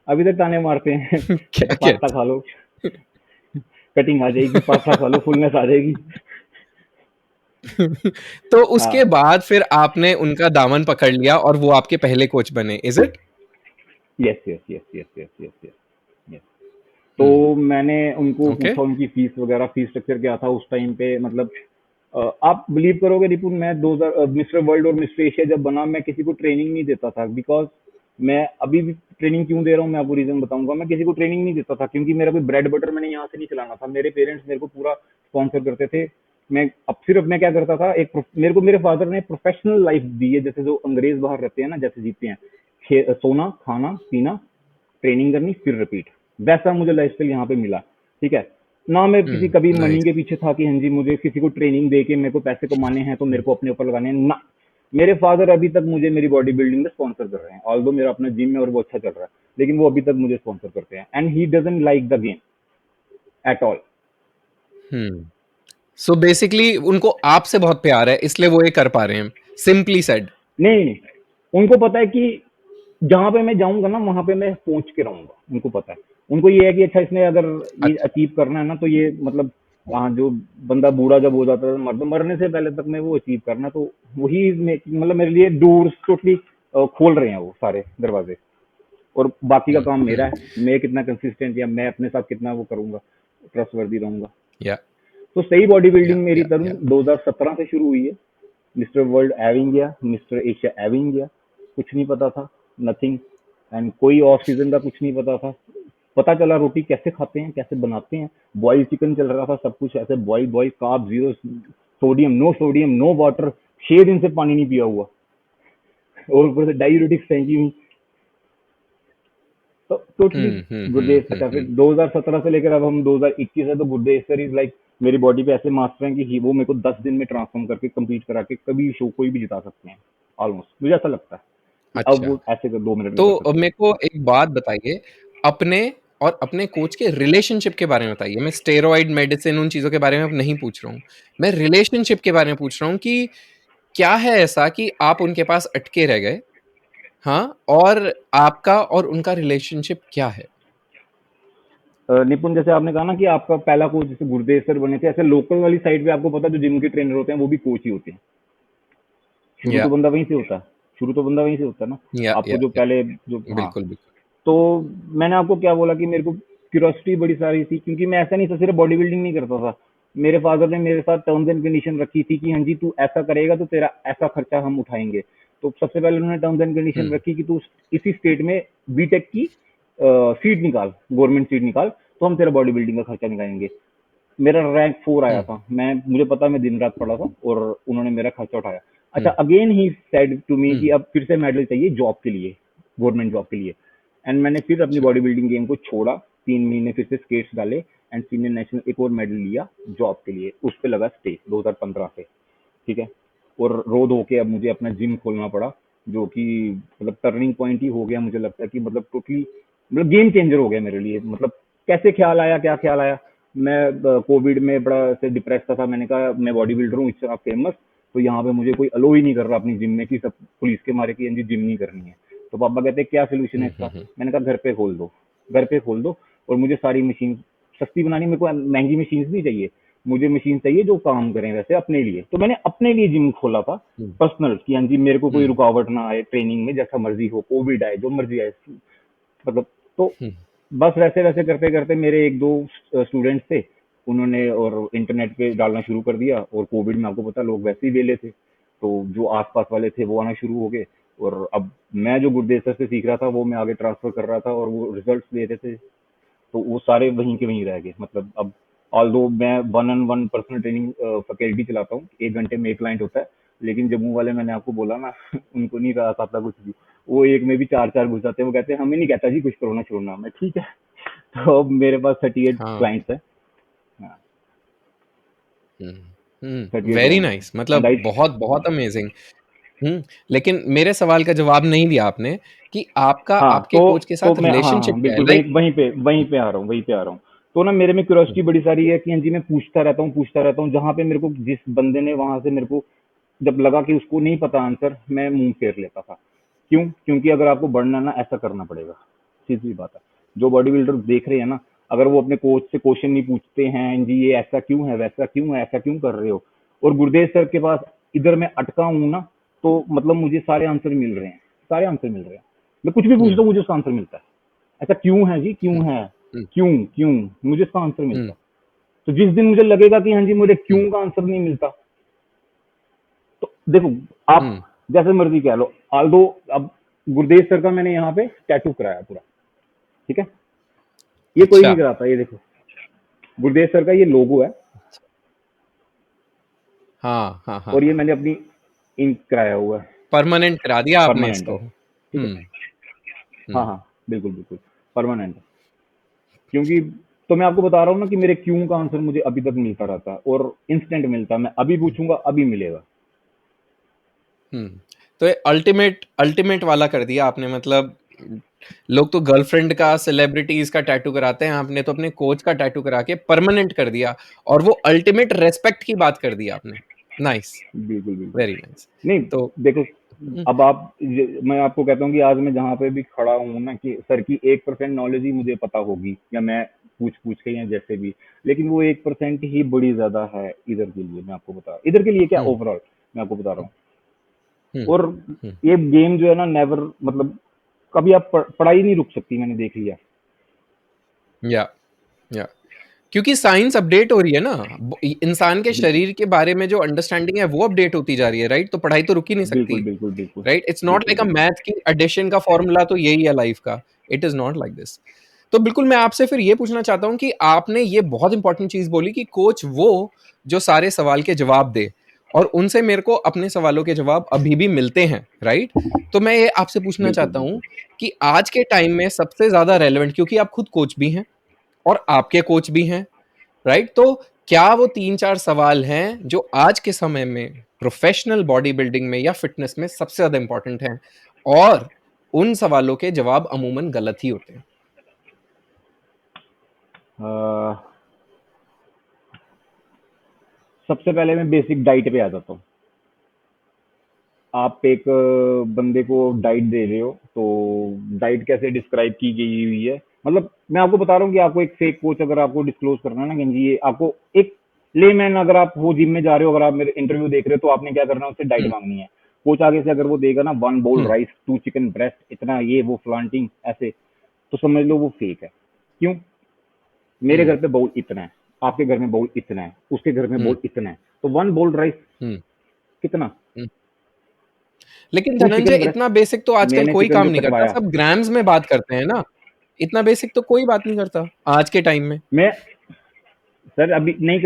अभी तक ताने मारते हैं कहते क्या पास्ता कहते? खा लो, कटिंग आ जाएगी, पास्ता खा लो, फुलनेस आ जाएगी। तो उसके हाँ, बाद फिर आपने उनका दामन पकड़ लिया और वो आपके पहले कोच बने, is it? Yes yes yes yes yes yes yes yes. तो हम्म। मैंने उनको ओके। पूछा उनकी फीस वगैरह, फीस स्ट्रक्चर क्या था उस टाइम पे, मतलब आप बिलीव करोगे रिपुन, मैं 2000 मिस्टर वर्ल्ड और मिस्टर एशिया जब बना, मैं किसी को ट्रेनिंग नहीं देता था, बिकॉज मैं अभी भी ट्रेनिंग क्यों दे रहा हूँ मैं आपको रीजन बताऊंगा। मैं किसी को ट्रेनिंग नहीं देता था क्योंकि मेरा कोई ब्रेड बटर मैंने यहाँ से नहीं चलाना था, मेरे पेरेंट्स मेरे को पूरा स्पॉन्सर करते थे। मैं अब सिर्फ मैं क्या करता था, मेरे को मेरे फादर ने प्रोफेशनल लाइफ दी है, जैसे जो अंग्रेज बाहर रहते हैं ना, जैसे जीते हैं, सोना खाना पीना, ट्रेनिंग करनी, फिर रिपीट, वैसा मुझे लाइफस्टाइल यहाँ पे मिला। ठीक है, ना मैं किसी कभी मनी नाइस। के पीछे था कि हाँ जी मुझे किसी को ट्रेनिंग दे के मेरे को पैसे कमाने हैं तो मेरे को अपने ऊपर लगाने हैं ना। मेरे फादर अभी तक मुझे मेरी बॉडी बिल्डिंग में स्पॉन्सर कर रहे हैं, ऑल्दो मेरा अपना जिम है और वो अच्छा चल रहा है, लेकिन वो अभी तक मुझे स्पॉन्सर करते हैं, and he doesn't like the game at all. Hmm. So basically उनको आपसे बहुत प्यार है इसलिए वो ये कर पा रहे हैं, सिंपली सेड। नहीं नहीं, उनको पता है कि जहां पे मैं जाऊंगा ना वहां पे मैं पहुंच के रहूंगा, उनको पता है। उनको ये है कि अच्छा इसने अगर ये अच्छा। अचीव करना है ना, तो ये मतलब वहाँ जो बंदा बूढ़ा जब हो जाता है, मरने से पहले तक मैं वो अचीव करना, तो वही मतलब मेरे लिए डोर्स टोटली खोल रहे हैं वो सारे दरवाजे। और बाकी का काम मेरा है, मैं कितना कंसिस्टेंट या मैं अपने साथ कितना वो करूंगा, ट्रस्टवर्दी रहूंगा। या तो सही बॉडी या बिल्डिंग मेरी या तरुण या 2017 से शुरू हुई है। मिस्टर वर्ल्ड एविंग गया, मिस्टर एशिया एविंग गया, कुछ नहीं पता था, नथिंग। एंड कोई ऑफ सीजन का कुछ नहीं पता था। पता चला रोटी कैसे खाते हैं, कैसे बनाते हैं, बॉइल चिकन चल रहा था, सब कुछ ऐसे boil boil, carb zero, sodium no water, 6 दिन से पानी नहीं पिया हुआ, और ऊपर से डायूरेटिक्स फेंकी हुई। तो टोटली गुरदेव, अच्छा फिर 2017 से लेकर अब हम 2021 है, तो गुरदेव सर इज लाइक मेरी बॉडी पे ऐसे मास्टर हैं कि वो मेरे को 10 दिन में ट्रांसफॉर्म करके कंप्लीट करा के कभी शो कोई भी जिता सकते हैं, ऑलमोस्ट मुझे ऐसा लगता है कि अब अच्छा। वो ऐसे कर 2 मिनट में तो कर अब सकते हैं। मेरे को एक बात बताइए, अपने और अपने कोच के रिलेशनशिप के बारे में बताइए। मैं स्टेरॉइड मेडिसिन उन चीजों के बारे में अब नहीं पूछ रहा हूँ, मैं रिलेशनशिप के बारे में पूछ रहा हूँ कि क्या है ऐसा कि आप उनके पास अटके रह गए? हाँ, और आपका और उनका रिलेशनशिप क्या है? निपुण, जैसे आपने कहा ना कि आपका पहला कोच जैसे गुरदेव सर बने थे, ऐसे लोकल वाली साइड पे आपको पता है जो जिम के ट्रेनर होते हैं वो भी कोच ही होते हैं। शुरू या तो बंदा वहीं से होता है, शुरू तो बंदा वहीं से होता है ना। या आपको या जो या पहले जो, हाँ। बिल्कुल बिल्कुल। तो मैंने आपको क्या बोला कि मेरे को क्यूरियोसिटी बड़ी सारी थी, क्योंकि मैं ऐसा नहीं था सिर्फ बॉडी बिल्डिंग नहीं करता था। मेरे फादर ने मेरे साथ टर्म्स एंड कंडीशन रखी थी कि हाँ जी तू ऐसा करेगा तो तेरा ऐसा खर्चा हम उठाएंगे। तो सबसे पहले उन्होंने टर्म्स एंड कंडीशन हम्म। रखी कि तू इसी स्टेट में बीटेक की सीट निकाल, गवर्नमेंट सीट निकाल, तो हम तेरा बॉडी बिल्डिंग का खर्चा निकालेंगे। मेरा रैंक 4 आया हम्म। था, मैं मुझे पता मैं दिन रात पढ़ा था, और उन्होंने मेरा खर्चा उठाया। अच्छा, हम्म। Again he said to me कि हम्म। अब फिर से मेडल चाहिए जॉब के लिए, गवर्नमेंट जॉब के लिए। एंड मैंने फिर अपनी अच्छा। बॉडी बिल्डिंग गेम को छोड़ा, 3 महीने फिर से स्केट्स डाले, एंड सीनियर नेशनल एक और मेडल लिया जॉब के लिए, उस पर लगा स्टे 2015 से। ठीक है, और रो धो के अब मुझे अपना जिम खोलना पड़ा, जो कि मतलब टर्निंग पॉइंट ही हो गया, मुझे लगता है कि मतलब टोटली मतलब गेम चेंजर हो गया मेरे लिए। मतलब कैसे ख्याल आया, क्या ख्याल आया, मैं कोविड में बड़ा ऐसे डिप्रेस था, मैंने कहा मैं बॉडी बिल्डर हूँ इतना फेमस, तो यहाँ पे मुझे कोई अलो ही नहीं कर रहा अपनी जिम में, कि सब पुलिस के मारे कि जिम नहीं करनी है। तो पापा कहते क्या सोल्यूशन है इसका, हम्म। मैंने कहा घर पे खोल दो, घर पे खोल दो, और मुझे सारी मशीन सस्ती बनानी, मेरे को महंगी मशीन नहीं चाहिए, मुझे मशीन चाहिए जो काम करें वैसे अपने लिए। तो मैंने अपने लिए जिम खोला था, हम्म। पर्सनल, कि हाँ जी मेरे को कोई हम्म। रुकावट ना आए ट्रेनिंग में, जैसा मर्जी हो, कोविड आए, जो मर्जी आए, मतलब। तो हम्म। बस वैसे वैसे करते करते मेरे एक दो स्टूडेंट्स थे, उन्होंने और इंटरनेट पे डालना शुरू कर दिया, और कोविड में आपको पता लोग वैसे ही वेले थे, तो जो आसपास वाले थे वो आना शुरू हो गए। और अब मैं जो गुरदेव सर से सीख रहा था वो मैं आगे ट्रांसफर कर रहा था, और वो रिजल्ट्स दे रहे थे, तो वो सारे वहीं के वहीं रह गए। मतलब अब ऑल्दो मैं 1-on-1 पर्सनल ट्रेनिंग फैकल्टी चलाता हूँ, 1 घंटे में एक क्लाइंट होता है, लेकिन जम्मू वाले मैंने आपको बोला ना उनको नहीं रहा आता कुछ भी। वो एक में भी 4-4 घुस जाते हैं, वो कहते हैं हमें नहीं कहता जी कुछ करो ना छोड़ना। मैं ठीक है। तो अब मेरे पास 38 हाँ। क्लाइंट्स है। हाँ, 38 वेरी क्लाइंट्स नाइस, है एंड मतलब आई। बहुत बहुत अमेजिंग। लेकिन मेरे सवाल का जवाब नहीं दिया आपने कि आपका हाँ, आपके कोच के तो साथ मैं हाँ, रिलेशनशिप हाँ, क्या है, बिल्कुल लाइक? वहीं पे आ रहा हूँ, वहीं पे आ रहा हूँ। तो ना मेरे में क्यूरियोसिटी बड़ी सारी है कि हाँ जी, मैं पूछता रहता हूँ, जहाँ पे मेरे को जिस बंदे ने वहाँ से मेरे को जब लगा कि उसको नहीं पता आंसर, मैं मुँह फेर लेता था। क्यों? क्योंकि अगर आपको बढ़ना है ना, ऐसा करना पड़ेगा, सीधी बात है। जो बॉडी बिल्डर देख रहे हैं ना, अगर वो अपने कोच से क्वेश्चन नहीं पूछते हैं, जी ये ऐसा क्यों है, वैसा क्यों है, ऐसा क्यों कर रहे हो? और गुरुदेव सर के पास इधर मैं अटका हूँ ना, तो मतलब मुझे सारे आंसर मिल रहे हैं, सारे आंसर मिल रहे हैं। मैं कुछ भी पूछता हम्म हूँ, मुझे उसका आंसर मिलता है। ऐसा क्यों है जी, क्यों हम्म है? हम्म क्यों? क्यों? मुझे इसका आंसर मिलता हम्म है। तो जिस दिन मुझे लगेगा कि हाँ जी, मुझे क्यों हम्म का आंसर नहीं मिलता, तो देखो, आप हम्म, जैसे मर्जी कह लो, आल्दो अब गुरुदेव सर का मैंने यहाँ पे टैटू कराया पूरा, ठीक है? ये कोई अच्छा। नहीं कराता, ये देखो, गुरुदेव सर का ये लोगो है, हाँ हाँ हाँ और ये हाँ, मैंने अपनी इंक कराया हुआ है, परमानेंट करा दिया आपने परमानेंट है, इसको। ठीक है? हाँ, हम्म हाँ, बिल्कुल, बिल्कुल, परमानेंट है। क्योंकि तो मैं आपको बता रहा हूँ ना कि मेरे क्यों का आंसर मुझे अभी तक मिलता रहता है, और इंस्टेंट मिलता है। मैं अभी पूछूंगा, अभी मिलेगा। हम्म तो ये अल्टीमेट अल्टीमेट वाला कर दिया आपने, मतलब लोग तो गर्लफ्रेंड का, सेलिब्रिटीज का टैटू कराते हैं, आपने तो अपने कोच का टैटू करा के परमानेंट कर दिया, और वो अल्टीमेट रेस्पेक्ट की बात कर दी आपने। नाइस, बिल्कुल, बिल्कुल। Very nice. नहीं, तो देखो, हम्म अब मैं आपको कहता हूँ कि आज मैं जहाँ पे भी खड़ा हूँ ना, कि सर की 1% नॉलेज ही मुझे पता होगी, या मैं पूछ के या जैसे भी, लेकिन वो 1% ही बड़ी ज्यादा है इधर के लिए। मैं आपको बता, इधर के लिए क्या, हम्म ओवरऑल मैं आपको बता रहा हूँ। हम्म और हम्म ये गेम जो है ना, नेवर, मतलब कभी आप पढ़ाई नहीं रुक सकती, मैंने देख लिया। या या क्योंकि साइंस अपडेट हो रही है ना, इंसान के बिल्कुल, शरीर के बारे में जो अंडरस्टैंडिंग है वो अपडेट होती जा रही है, राइट? तो पढ़ाई तो रुक ही नहीं बिल्कुल, सकती, बिल्कुल, बिल्कुल, राइट? इट्स नॉट बिल्कुल, लाइक अ बिल्कुल। मैथ की एडिशन का फॉर्मूला तो यही है लाइफ का। It is not like this. तो बिल्कुल मैं आपसे फिर ये पूछना चाहता हूँ कि आपने ये बहुत इंपॉर्टेंट चीज बोली कि कोच वो जो सारे सवाल के जवाब दे, और उनसे मेरे को अपने सवालों के जवाब अभी भी मिलते हैं, राइट? तो मैं ये आपसे पूछना बिल्कुल, चाहता हूँ बिल्कुल। कि आज के टाइम में सबसे ज्यादा रेलेवेंट, क्योंकि आप खुद कोच भी हैं और आपके कोच भी हैं, राइट? तो क्या वो 3-4 सवाल हैं जो आज के समय में प्रोफेशनल बॉडी बिल्डिंग में या फिटनेस में सबसे ज्यादा इंपॉर्टेंट हैं, और उन सवालों के जवाब अमूमन गलत ही होते हैं? अ, सबसे पहले मैं बेसिक डाइट पे आ जाता हूँ। आप एक बंदे को डाइट दे रहे हो, तो डाइट कैसे डिस्क्राइब की गई हुई है, मतलब मैं आपको बता रहा हूँ कि आपको एक फेक कोच अगर आपको डिस्क्लोज करना है ना, कि जी ये आपको एक लेमैन, अगर आप वो जिम में जा रहे हो, अगर आप मेरे इंटरव्यू देख रहे हो, तो आपने क्या करना है, उससे डाइट हम्म मांगनी है। कोच आगे से अगर वो देगा ना, 1 bowl हम्म राइस, 2 चिकन ब्रेस्ट, इतना ये वो फ्लांटिंग ऐसे, तो समझ लो वो फेक है। क्यों? मेरे हम्म घर पे बाउल इतना है, आपके घर में बाउल इतना है, उसके घर में हम्म बाउल इतना है, तो 1 bowl राइस हम्म कितना? हम्म। लेकिन टू धनंजय, चिकन ब्रेस्ट इतना बेसिक तो आजकल मैंने कोई चिकन काम जो नहीं करता, कटवाया, सब ग्राम्स में बात करते हैं ना। इतना बेसिक तो कोई बात नहीं करता आज के टाइम में। मैं सर अभी नहीं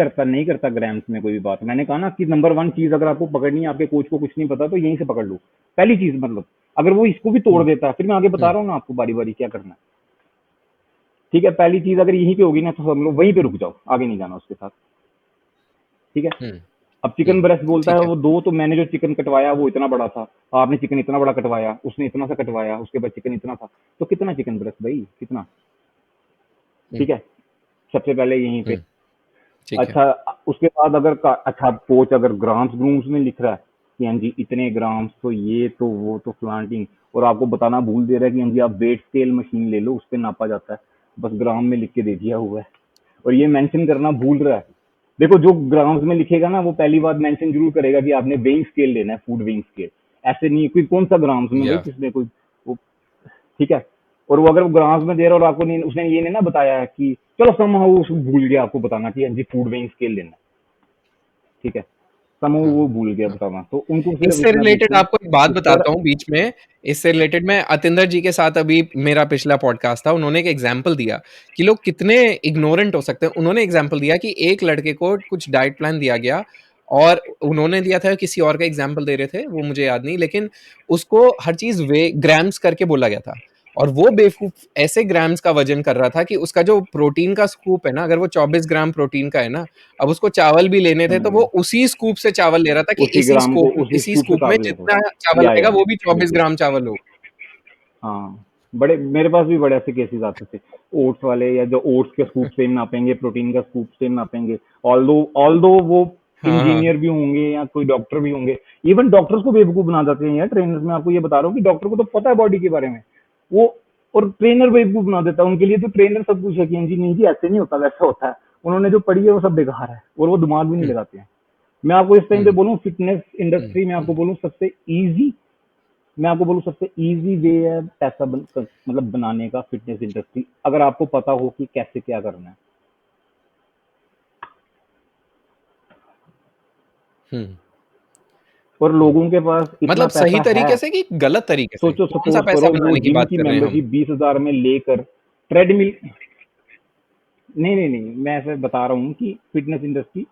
करता ग्राम्स में कोई भी बात। मैंने कहा ना कि नंबर वन चीज अगर आपको पकड़नी है, आपके कोच को कुछ नहीं पता, तो यहीं से पकड़ लो। पहली चीज, मतलब अगर वो इसको भी तोड़ हम्म देता है, फिर मैं आगे बता हम्म रहा हूँ ना आपको बारी बारी क्या करना है। ठीक है, पहली चीज अगर यहीं पे होगी ना, तो हम लोग वहीं पे रुक जाओ, आगे नहीं जाना उसके साथ। ठीक है। हम्म अब चिकन ब्रेस्ट बोलता है ठीक है। वो दो, तो मैंने जो चिकन कटवाया वो इतना बड़ा था, आपने चिकन इतना बड़ा कटवाया, उसने इतना सा कटवाया, उसके बाद चिकन इतना था, तो कितना चिकन ब्रेस्ट भाई, कितना? हम्म ठीक है, सबसे पहले यहीं पे। हम्म ठीक है। अच्छा, उसके बाद अगर अच्छा कोच अगर ग्राम्स ग्रूम्स में लिख रहा है कि हाँ जी इतने ग्राम्स, तो ये तो वो तो फ्लांटिंग, और आपको बताना भूल दे रहा है कि हाँ जी आप वेट स्केल मशीन ले लो, उस पर नापा जाता है, बस ग्राम में लिख के दे दिया हुआ है, और ये मेंशन करना भूल रहा है। देखो, जो ग्राम्स में लिखेगा ना, वो पहली बात मेंशन जरूर करेगा कि आपने वेइंग स्केल लेना है, फूड वेइंग स्केल। ऐसे नहीं कोई, कौन सा ग्राम्स में भाई, या किसने कोई वो, ठीक है। और वो अगर वो ग्राम्स में दे रहा है, और आपको नहीं, उसने ये नहीं ना बताया है कि चलो समहाउ भूल गया आपको बताना कि हाँ जी फूड वेइंग स्केल लेना है, ठीक है, समूह हाँ वो भूल गया हाँ। बताना, तो उनको सिर्फ इससे इतना रिलेटेड पूछो आपको एक बात कि सर। बताता हूँ बीच में। इससे रिलेटेड मैं अतिंदर जी के साथ, अभी मेरा पिछला पॉडकास्ट था, उन्होंने एक एग्जाम्पल दिया कि लोग कितने इग्नोरेंट हो सकते हैं। उन्होंने एग्जाम्पल दिया कि एक लड़के को कुछ डाइट प्लान दिया गया, और उन्होंने दिया था, किसी और का एग्जाम्पल दे रहे थे, वो मुझे याद नहीं, लेकिन उसको हर चीज वे ग्राम्स करके बोला गया था। और वो बेवकूफ ऐसे ग्राम्स का वजन कर रहा था कि उसका जो प्रोटीन का स्कूप है ना, अगर वो 24 ग्राम प्रोटीन का है ना, अब उसको चावल भी लेने थे तो वो उसी स्कूप से चावल ले रहा था कि उसी ग्राम को उसी इसी स्कूप से स्कूप में काट लेते जितना चावल या आएगा वो भी 24 बिल्कुल। ग्राम चावल हो। हाँ, बड़े मेरे पास भी बड़े ऐसे केसेस आते थे, ओट्स वाले, या जो ओट्स के स्कूप सेम नापेंगे, प्रोटीन का स्कूप सेम नापेंगे। ऑल्दो वो हाँ हाँ। इंजीनियर भी होंगे या कोई डॉक्टर भी होंगे, इवन डॉक्टर्स को बेवकूफ बना देते हैं यार ट्रेनर्स। में आपको ये बता रहा हूँ कि डॉक्टर को तो पता है बॉडी के बारे में, वो और ट्रेनर बेवकूफ बना देता है। उनके लिए तो ट्रेनर सब कुछ है कि जी नहीं जी ऐसे नहीं होता, वैसा होता है। उन्होंने जो पढ़ी है वो सब बेकार है, और वो दिमाग भी नहीं हम्म लगाते हैं। मैं आपको इस टाइम पे हम्म बोलूँ, फिटनेस हम्म इंडस्ट्री में आपको बोलूँ सबसे इजी, मैं आपको बोलूँ सबसे इजी वे है पैसा मतलब बनाने का, फिटनेस इंडस्ट्री, अगर आपको पता हो कि कैसे क्या करना है। हम्म और लोगों के पास इतना मतलब सही पैसा है। तरीके से कि गलत तरीके से, सोचो, कौन सा सपोज पैसा करो वो बनाने की जिम बात की कर रहे हैं हम? मेंबरशिप 20,000 में लेकर ट्रेडमिल, नहीं नहीं नहीं, मैं ऐसे बता रहा हूँ कि फिटनेस इंडस्ट्री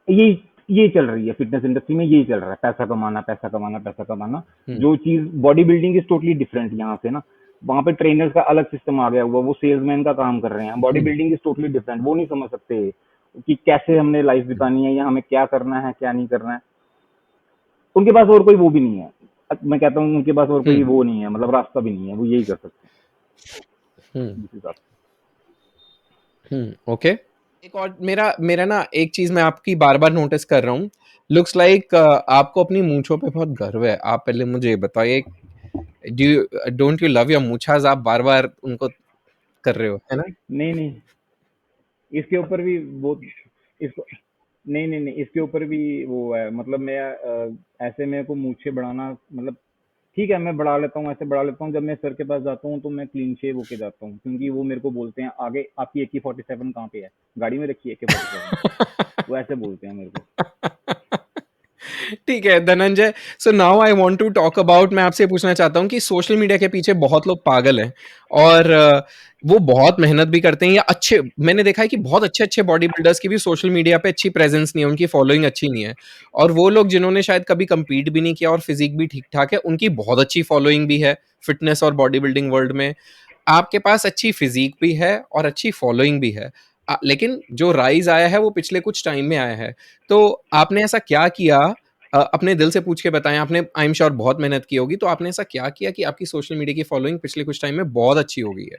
ये ये चल रही है, फिटनेस इंडस्ट्री में यही चल रहा है, पैसा कमाना पैसा कमाना पैसा कमाना। हम्म जो चीज body building is totally different यहाँ से ना, वहाँ पे ट्रेनर्स का अलग सिस्टम आ गया हुआ, वो सेल्समैन का काम कर रहे हैं। Body hmm building is totally different, वो नहीं समझ सकते कि कैसे हमने लाइफ बितानी है या हमें क्या करना है क्या नहीं करना है। उनके पास और कोई वो भी नहीं है, मैं कहता हूँ उनके पास और कोई हम्म वो नहीं है, मतलब रास्ता भी नहीं है, वो यही कर सकते हम्म हैं जिस हिसाब से। ओके। एक और मेरा मेरा ना एक चीज मैं आपकी बार बार नोटिस कर रहा हूँ। लुक्स लाइक आपको अपनी मूंछों पे बहुत गर्व है। आप पहले मुझे ये बताइए, डोंट यू लव योर मूंछास? आप बार बार उनको कर रहे हो, है ना? नहीं नहीं, इसके ऊपर भी वो, इसको, नहीं नहीं नहीं, इसके ऊपर भी वो है, मतलब मैं ऐसे मेरे को मूछें बढ़ाना, मतलब ठीक है मैं बढ़ा लेता हूँ, ऐसे बढ़ा लेता हूँ। जब मैं सर के पास जाता हूँ तो मैं क्लीन शेव होके जाता हूँ, क्योंकि वो मेरे को बोलते हैं आगे आपकी AK-47 कहाँ पे है, गाड़ी में रखी है AK-47, वो ऐसे बोलते हैं मेरे को। ठीक है Dhananjay. So now I want to talk about, मैं आपसे पूछना चाहता हूँ कि सोशल मीडिया के पीछे बहुत लोग पागल हैं, और वो बहुत मेहनत भी करते हैं, या अच्छे, मैंने देखा है कि बहुत अच्छे अच्छे बॉडी बिल्डर्स की भी सोशल मीडिया पे अच्छी प्रेजेंस नहीं है, उनकी फॉलोइंग अच्छी नहीं है। और वो लोग जिन्होंने शायद कभी compete भी नहीं किया और फिजिक भी ठीक ठाक है, उनकी बहुत अच्छी फॉलोइंग भी है फिटनेस और बॉडी बिल्डिंग वर्ल्ड में। आपके पास अच्छी फिजिक भी है और अच्छी फॉलोइंग भी है, लेकिन जो राइज आया है वो पिछले कुछ टाइम में आया है। तो आपने ऐसा क्या किया? अपने दिल से पूछ के बताएं। आपने आई एम श्योर बहुत मेहनत की होगी, तो आपने ऐसा क्या किया कि आपकी सोशल मीडिया की फॉलोइंग पिछले कुछ टाइम में बहुत अच्छी हो गई है?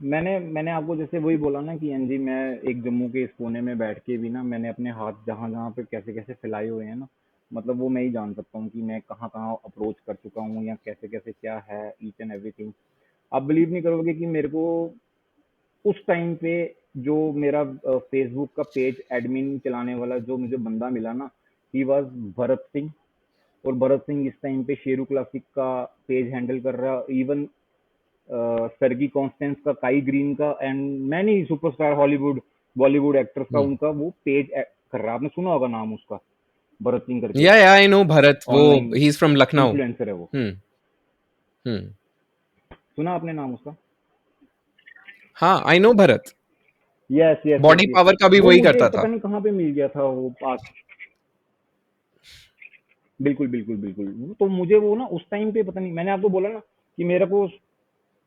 मैंने मैंने आपको जैसे वही बोला ना कि एनजी, मैं एक जम्मू के इस कोने में बैठ के भी ना, मैंने अपने हाथ जहाँ जहाँ पे कैसे कैसे फैलाए हुए हैं ना, मतलब वो मैं ही जान सकता हूँ कि मैं कहाँ कहाँ अप्रोच कर चुका हूँ या कैसे कैसे क्या है, ईच एंड एवरीथिंग। आप बिलीव नहीं करोगे कि मेरे को उस टाइम पे जो मेरा फेसबुक का पेज एडमिन चलाने वाला जो मुझे बंदा मिला ना, ही वाज भरत सिंह। और भरत सिंह इस टाइम पे शेरू क्लासिक का पेज हैंडल कर रहा, इवन सर्गी कॉन्स्टेंस का, काई ग्रीन का, and many superstar Hollywood Bollywood actors का, हम्म। उनका वो पेज कर रहा है। आपने सुना होगा नाम उसका, भरत सिंह करके, या आई नो भरत, वो online he is from Lucknow. Influencer है वो। हम्म हम्म। सुना आपने नाम उसका? हाँ I know Bharat. Yes yes yes body yes. Power का भी वो वही मुझे करता पता था। नहीं कहाँ पे मिल गया था वो पास। बिल्कुल बिल्कुल बिल्कुल, तो मुझे वो ना उस टाइम पे पता नहीं, मैंने आपको बोला ना कि मेरे को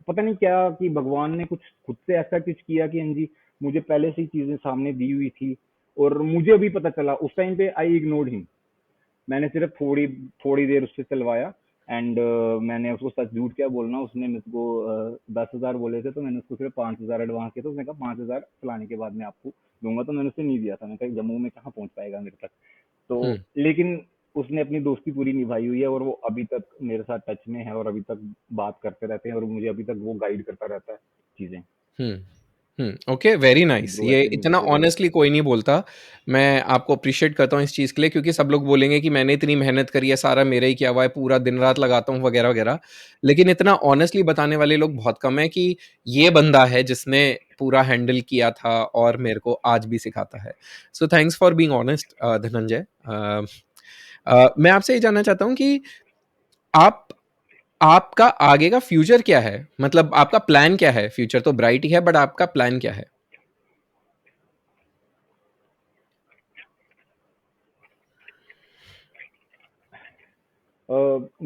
पता नहीं क्या, कि भगवान ने कुछ खुद से ऐसा कुछ किया कि हाँ जी, मुझे पहले से ही चीजें सामने दी हुई थी। और मुझे अभी पता चला, उस टाइम पे आई इग्नोर्ड हिम। मैंने सिर्फ थोड़ी थोड़ी देर उससे चलवाया, एंड मैंने उसको सच झूठ क्या बोलना, उसने मुझको 10,000 बोले थे, तो मैंने उसको सिर्फ 5,000 एडवांस किया। तो उसने कहा 5,000 चलाने के बाद मैं आपको दूंगा, तो मैंने उससे नहीं दिया था। मैंने कहा जम्मू में कहाँ पहुंच पाएगा मेरे तक। तो हम्म लेकिन उसने अपनी दोस्ती पूरी निभाई हुई है, और वो अभी तक मेरे साथ टच में है, और अभी तक बात करते रहते हैं, और मुझे अभी तक वो गाइड करता रहता है चीजें। हम्म ओके, वेरी नाइस। ब्रो ये ऐसे नहीं इतना होते भाई। ऑनेस्टली कोई नहीं बोलता। मैं आपको अप्रिशिएट करता हूँ इस चीज़ के लिए, क्योंकि सब लोग बोलेंगे कि मैंने इतनी मेहनत करी है, सारा मेरा ही किया हुआ है, पूरा दिन रात लगाता हूँ वगैरह वगैरह। लेकिन इतना ऑनेस्टली बताने वाले लोग बहुत कम है कि ये बंदा है जिसने पूरा हैंडल किया था और मेरे को आज भी सिखाता है। So thanks for being honest Dhananjay. मैं आपसे ये जानना चाहता हूँ कि आप आपका आगे का फ्यूचर क्या है? मतलब आपका प्लान क्या है? फ्यूचर तो ब्राइट ही है, बट आपका प्लान क्या है?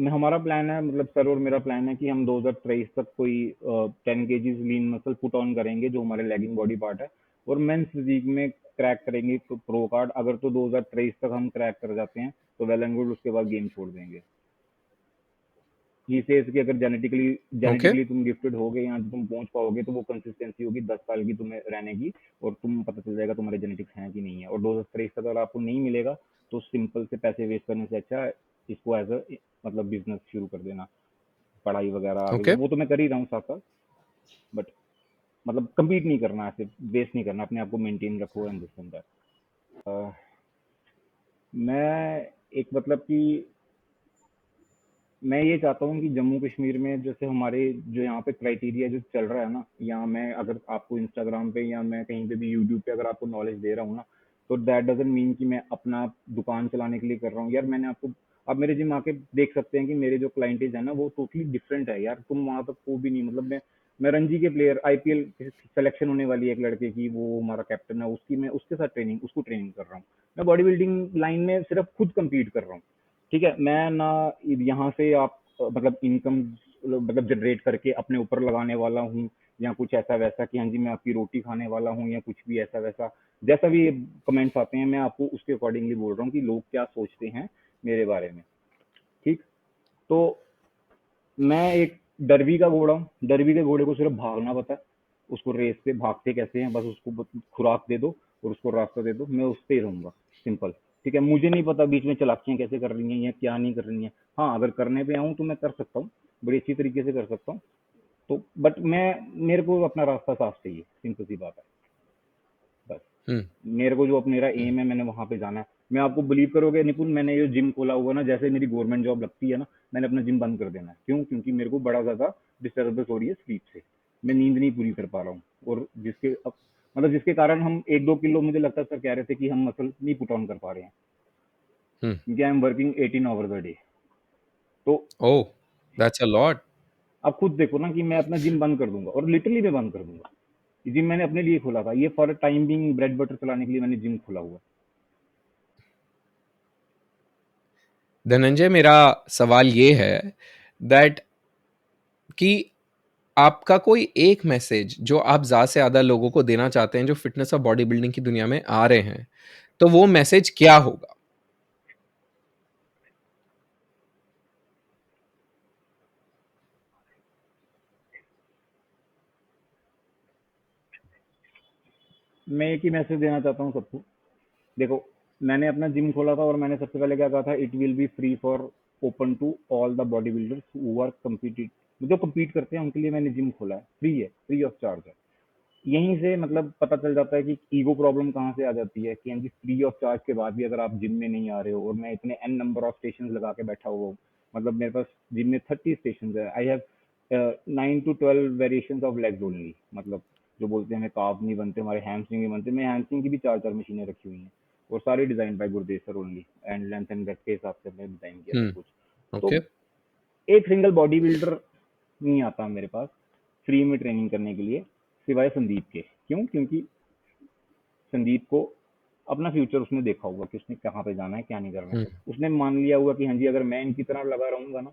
हमारा प्लान है, मतलब सर और मेरा प्लान है कि हम 2023 तक कोई 10 kgs lean muscle put on करेंगे, जो हमारे लेगिंग बॉडी पार्ट है, और मेंस फिजिक में क्रैक करेंगे प्रो कार्ड। अगर तो 2023 तक हम क्रैक कर जाते हैं तो वेल एंड गुड, उसके बाद गेम छोड़ देंगे। ही सेज कि अगर जेनेटिकली ओके। जेनेटिकली तुम गिफ्टेड हो गए, यहाँ तुम पहुंच पाओगे, तो वो कंसिस्टेंसी होगी 10 साल की तुम्हें रहने की, और तुम पता चल जाएगा तुम्हारे जेनेटिक्स हैं कि नहीं है। और 2023 तक अगर आपको नहीं मिलेगा तो सिंपल से पैसे वेस्ट करने से अच्छा है इसको एज अ मतलब बिजनेस शुरू कर देना। पढ़ाई वगैरह आगे ओके। वो तो मैं कर ही रहा हूँ साथ साथ, बट मतलब कम्पीट नहीं करना, ऐसे वेस्ट नहीं करना, अपने आप को मेंटेन रखो एंड दिस एंड दैट। मैं एक मतलब कि मैं ये चाहता हूँ कि जम्मू कश्मीर में जैसे हमारे जो यहाँ पे क्राइटेरिया जो चल रहा है ना, या मैं अगर आपको इंस्टाग्राम पे या मैं कहीं पे भी यूट्यूब पे अगर आपको नॉलेज दे रहा हूँ ना, तो दैट डजंट मीन कि मैं अपना दुकान चलाने के लिए कर रहा हूँ यार। मैंने आपको, आप मेरे जिम आके देख सकते हैं कि मेरे जो क्लाइंटेज है ना वो टोटली डिफरेंट है यार। तुम वहां तक को भी नहीं, मतलब मैं रणजी के प्लेयर, आईपीएल सिलेक्शन होने वाली है एक लड़के की, वो हमारा कैप्टन है, उसकी मैं उसके साथ उसको ट्रेनिंग कर रहा हूँ। मैं बॉडी बिल्डिंग लाइन में सिर्फ खुद compete कर रहा हूँ। ठीक है, मैं ना यहाँ से आप मतलब इनकम मतलब जनरेट करके अपने ऊपर लगाने वाला हूँ, या कुछ ऐसा वैसा कि हाँ जी मैं आपकी रोटी खाने वाला हूँ, या कुछ भी ऐसा वैसा। जैसा भी कमेंट्स आते हैं मैं आपको उसके अकॉर्डिंगली बोल रहा हूँ कि लोग क्या सोचते हैं मेरे बारे में। ठीक। तो मैं एक डरबी का घोड़ा हूँ। डरबी के घोड़े को सिर्फ भागना पता है, उसको रेस पे भागते कैसे हैं, बस उसको खुराक दे दो और उसको रास्ता दे दो, मैं उस पे ही रहूंगा। सिंपल। ठीक है, मुझे नहीं पता बीच में चालाकियां कैसे कर रही हैं या क्या नहीं कर रही हैं। हाँ, अगर करने पे आऊँ तो मैं कर सकता हूँ, बड़ी अच्छी तरीके से कर सकता हूँ। तो बट मैं, मेरे को अपना रास्ता साफ चाहिए, सिंपल सी बात है, बस। हम्म। मेरे को जो अब मेरा हम्म। एम है, मैंने वहां पे जाना है। मैं आपको बिलीव करोगे निपुण, मैंने ये जिम खोला हुआ ना, जैसे मेरी गवर्नमेंट जॉब लगती है ना, मैंने अपना जिम बंद कर देना है। क्यों? क्योंकि मेरे को बड़ा ज्यादा डिस्टर्बेंस हो रही है स्लीप से। मैं नींद नहीं पूरी कर पा रहा हूँ, और जिसके अब मतलब जिसके कारण हम 1-2 किलो, मुझे लगता है सर कह रहे थे कि हम मसल नहीं पुट ऑन कर पा रहे हैं, हम्म। क्योंकि I am working 18 hours a day. तो ओह, दैट्स अ लॉट। आप खुद देखो ना कि मैं अपना जिम बंद कर दूंगा, और लिटरली मैं बंद कर दूंगा। जिम मैंने अपने लिए खोला था, ये for time being bread butter चलाने के लिए मैंने जिम खोला हुआ है। धनंजय, मेरा सवाल ये है दैट कि आपका कोई एक मैसेज जो आप ज़्यादा से ज़्यादा लोगों को देना चाहते हैं जो फिटनेस और बॉडी बिल्डिंग की दुनिया में आ रहे हैं, तो वो मैसेज क्या होगा? मैं एक ही मैसेज देना चाहता हूँ सबको। देखो, मैंने अपना जिम खोला था और मैंने सबसे पहले क्या कहा था, it will be free for open to all the body builders who are compete, जो compete करते हैं उनके लिए मैंने जिम खोला है। फ्री है, फ्री ऑफ चार्ज है। यहीं से मतलब पता चल जाता है कि ईगो प्रॉब्लम कहाँ से आ जाती है, कि हाँ जी फ्री ऑफ चार्ज के बाद भी अगर आप जिम में नहीं आ रहे हो, और मैं इतने एन नंबर ऑफ स्टेशन लगा के बैठा हुआ हूँ। मतलब मेरे पास जिम में 30 स्टेशन है। I have 9 to 12 variation of legs only. मतलब जो बोलते हैं हमें काफ नहीं बनते, हमारे हैमस्ट्रिंग नहीं बनते, मैं हैमस्ट्रिंग की भी 4-4 मशीनें रखी हुई हैं, और सारी design by Gurdev sir only, and length and breadth के हिसाब से मैंने डिजाइन किया सब कुछ। तो ओके। एक सिंगल बॉडी बिल्डर नहीं आता मेरे पास फ्री में ट्रेनिंग करने के लिए, सिवाय संदीप के। क्यों? क्योंकि संदीप को अपना फ्यूचर उसने देखा होगा कि उसने कहाँ पे जाना है, क्या नहीं करना है। हुँ। उसने मान लिया होगा कि हाँ जी अगर मैं इनकी तरह लगा रहूंगा ना,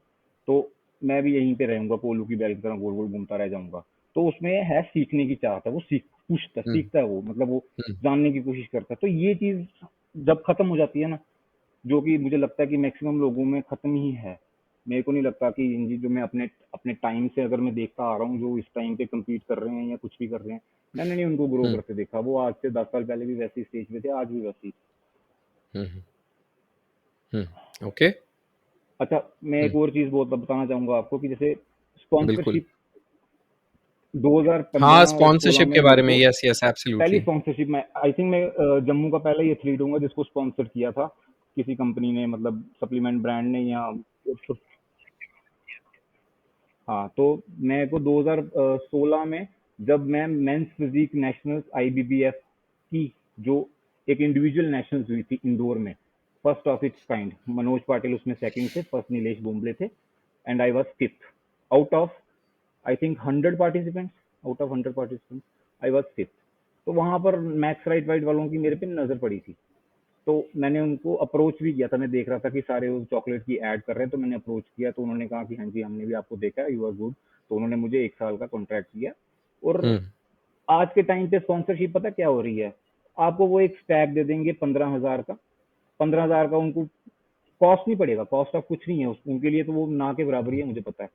तो मैं भी यहीं पे रहूंगा, कोलू की बैल की तरह गोल गोल घूमता रह जाऊंगा। तो उसमें है सीखने की चाहत है, वो पूछता हुँ। सीखता है, वो मतलब वो हुँ। जानने की कोशिश करता है। तो ये चीज जब खत्म हो जाती है ना, जो कि मुझे लगता है कि मैक्सिमम लोगों में खत्म ही है। मेरे को नहीं लगता कि जी जो मैं अपने अपने टाइम से अगर मैं देखता आ रहा हूँ, जो इस टाइम पे कम्पीट कर रहे हैं या कुछ भी कर रहे हैं, मैंने नहीं उनको ग्रो हुँ। करते देखा। वो आज से 10 साल पहले भी वैसी स्टेज पे थे, आज भी वैसी। हुँ। हुँ। ओके। अच्छा, मैं हुँ। एक और चीज बहुत बताना चाहूंगा आपको कि जैसे बिल्कुल। स्पॉन्सरशिप हाँ, 2015 और 16 स्पॉन्सरशिप में के मेरे बारे में को यस, यस पहली एब्सोल्युटली। स्पॉन्सरशिप, मैं आई थिंक मैं जम्मू का पहला ही एथलीट हूँ जिसको स्पॉन्सर किया था किसी कंपनी ने, मतलब सप्लीमेंट ब्रांड ने, या हाँ। तो मेरे को 2016 में जब मैं मेंस फिजिक नेशनल्स आईबीबीएफ की, जो एक इंडिविजुअल नेशनल्स हुई थी इंदौर में, first of its kind, Manoj Patil उसमें सेकंड थे, फर्स्ट नीलेश बुम्बले थे, and I was fifth. Out of I think 100 participants, out of 100 participants I was fifth. तो वहां पर मैक्स राइट वाइट वालों की मेरे पे नजर पड़ी थी। तो मैंने उनको अप्रोच भी किया था, मैं देख रहा था कि सारे उस चॉकलेट की ऐड कर रहे हैं, तो मैंने अप्रोच किया, तो उन्होंने कहा कि हाँ जी हमने भी आपको देखा है, यू आर गुड। तो उन्होंने मुझे 1 साल का कॉन्ट्रैक्ट दिया। और हम्म, आज के टाइम पे स्पॉन्सरशिप पता क्या हो रही है, आपको वो एक स्टैक दे देंगे 15,000 का। 15,000 का उनको कॉस्ट नहीं पड़ेगा, कॉस्ट ऑफ कुछ नहीं है उनके लिए, तो वो ना के बराबर ही है मुझे पता है।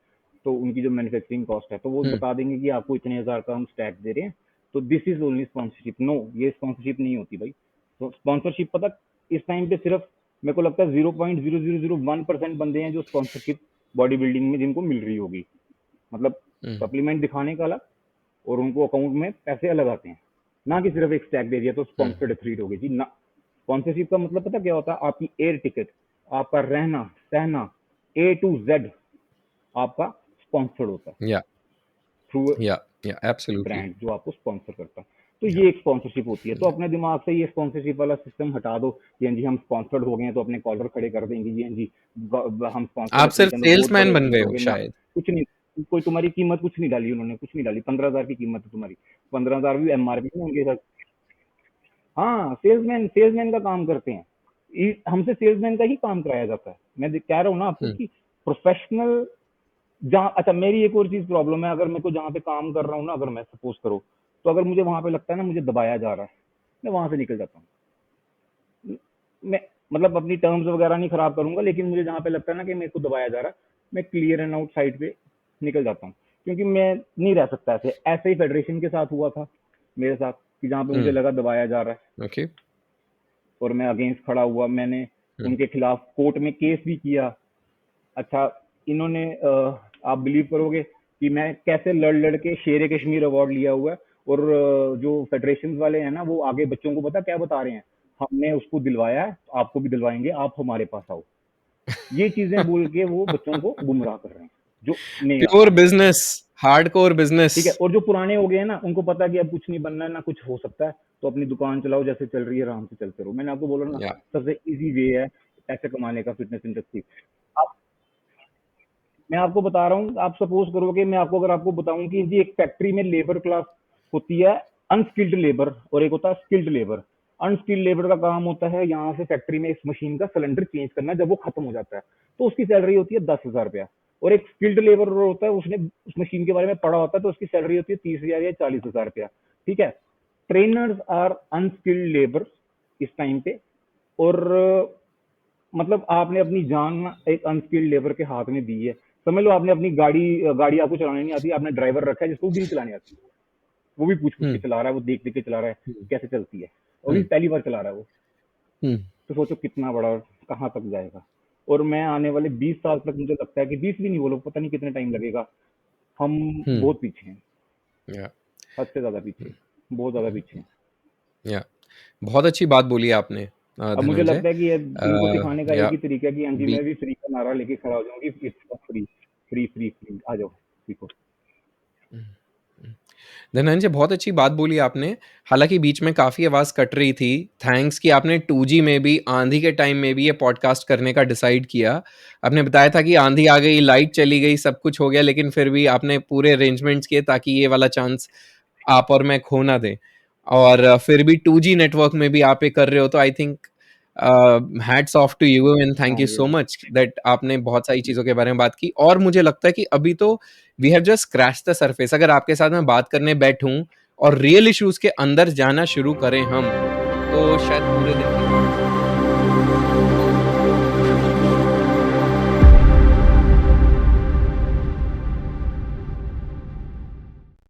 तो उनकी जो मैन्युफैक्चरिंग कॉस्ट है, तो वो हम्म, बता देंगे कि आपको इतने हजार का हम स्टैक दे रहे हैं। तो this is only sponsorship. No, ये स्पॉन्सरशिप नहीं होती भाई। तो स्पॉन्सरशिप पता इस टाइम पे सिर्फ मेरे को लगता है 0.0001% बंदे हैं जो स्पॉन्सरशिप बॉडी बिल्डिंग में जिनको मिल रही होगी। मतलब हम्म, सप्लीमेंट दिखाने का अलग, और उनको अकाउंट में पैसे अलग आते हैं। ना कि सिर्फ एक स्टैक दे दिया तो हम्म, स्पॉन्सर्ड एथलीट हो गई जी ना। स्पॉन्सरशिप का मतलब पता क्या होता है, आपकी एयर टिकट, आपका रहना सहना A to Z आपका स्पॉन्सर्ड होता है या थ्रू या एब्सोल्युटली। ब्रांड जो आपको स्पॉन्सर करता है। तो ये एक स्पॉन्सरशिप होती है। तो अपने दिमाग से ये स्पॉन्सरशिप वाला सिस्टम हटा दो कि हाँ जी हम स्पॉन्सर्ड हो गए हैं तो अपने कॉलर खड़े कर देंगे जी, हाँ जी हम स्पॉन्सर्ड आप सिर्फ एथलीट हैं तो बहुत बड़े सेल्समैन बन गए एथलीट हो हो गए ना। शायद। कुछ नहीं, कोई तुम्हारी कीमत कुछ नहीं डाली उन्होंने, कुछ नहीं डाली। 15,000 की कीमत है तुम्हारी, 15,000 भी MRP है उनके साथ। हाँ, सेल्समैन सेल्समैन का काम करते हैं। हमसे सेल्समैन का ही काम कराया जाता है। मैं कह रहा हूँ ना आपको हम्म, कि प्रोफेशनल जहाँ, अच्छा मेरी एक और चीज प्रॉब्लम है, अगर मेरे को जहाँ पे काम कर रहा हूँ ना, अगर मैं सपोज करो, तो अगर मुझे वहां पे लगता है ना मुझे दबाया जा रहा है, मैं वहां से निकल जाता हूँ। मैं मतलब अपनी टर्म्स वगैरह नहीं खराब करूंगा, लेकिन मुझे जहाँ पे लगता है ना कि मेरे को दबाया जा रहा है, मैं क्लियर एंड आउट साइड पे निकल जाता हूँ। क्योंकि मैं नहीं रह सकता ऐसे। ऐसे ही फेडरेशन के साथ हुआ था मेरे साथ, कि जहाँ पे मुझे हम्म, लगा दबाया जा रहा है ओके। और मैं अगेंस्ट खड़ा हुआ। मैंने हम्म, उनके खिलाफ कोर्ट में केस भी किया। अच्छा, इन्होंने आप बिलीव करोगे कि मैं कैसे लड़ लड़ के शेर ए कश्मीर अवार्ड लिया हुआ है। और जो फेडरेशन वाले हैं ना, वो आगे बच्चों को पता क्या बता रहे हैं, हमने उसको दिलवाया है, आपको भी दिलवाएंगे, आप हमारे पास आओ। ये चीजें बोल के वो बच्चों को गुमराह कर रहे हैं जो नए प्योर आए हैं। Business, hardcore business. ठीक है, और जो पुराने हो गए हैं ना, उनको पता है कि अब कुछ नहीं बनना है ना कुछ हो सकता है, तो अपनी दुकान चलाओ, जैसे चल रही है आराम से चलते रहो। मैंने आपको बोला ना, या सबसे इजी वे है पैसे कमाने का फिटनेस इंडस्ट्री। आप मैं आपको बता रहा हूँ, आप सपोज करोगे, मैं आपको अगर आपको बताऊं कि जी एक फैक्ट्री में लेबर क्लास होती है, अनस्किल्ड लेबर, और एक होता है स्किल्ड लेबर। अनस्किल्ड लेबर का काम होता है यहाँ से फैक्ट्री में इस मशीन का सिलेंडर चेंज करना, जब वो खत्म हो जाता है तो उसकी सैलरी होती है 10,000 रुपया। और एक स्किल्ड लेबर होता है, उसने उस मशीन के बारे में पढ़ा होता है, तो उसकी सैलरी होती है 30,000 या 40,000 रुपया। ठीक है, ट्रेनर्स आर अनस्किल्ड लेबर इस टाइम पे। और मतलब आपने अपनी जान ना एक अनस्किल्ड लेबर के हाथ में दी है। समझ लो आपने अपनी गाड़ी गाड़ी आपको चलानी नहीं आती, आपने ड्राइवर रखा है जिसको भी नहीं चलानी आती, वो भी पूछ पूछ के हम्म, चला रहा है, वो देख देख के चला रहा है हम्म, कैसे चलती है, और भी हम्म, पहली बार चला रहा है वो। हम्म, तो सोचो कितना बड़ा, कहाँ तक जाएगा। और मैं आने वाले 20 साल तक, मुझे लगता है कि 20 भी नहीं बोलो, पता नहीं कितने टाइम लगेगा, हम हम्म, बहुत पीछे हैं, या हद से ज्यादा पीछे, बहुत ज्यादा पीछे हैं। या बहुत अच्छी बात बोली आपने अब मुझे धनंजय। लगता है कि इनको सिखाने का एक या ही तरीका है कि हाँ जी बी मैं भी फ्री का नारा लेके खड़ा हो जाऊंगी, it's free free free free, आ जाओ सीखो। धनंजय, बहुत अच्छी बात बोली आपने। हालाँकि बीच में काफ़ी आवाज़ कट रही थी। थैंक्स कि आपने 2G में भी, आँधी के टाइम में भी ये पॉडकास्ट करने का डिसाइड किया। आपने बताया था कि आँधी आ गई, लाइट चली गई, सब कुछ हो गया, लेकिन फिर भी आपने पूरे अरेंजमेंट्स किए ताकि ये वाला चांस आप और मैं खो ना दें। और फिर भी 2G नेटवर्क में भी आप ये कर रहे हो, तो I think hats off to you and thank हाँ यू जी, सो मच दैट आपने बहुत सारी चीज़ों के बारे में बात की। और मुझे लगता है कि अभी तो we have just crash the surface. अगर आपके साथ मैं बात करने बैठूं और रियल इश्यूज के अंदर जाना शुरू करें हम, तो शायद पूरे दिन की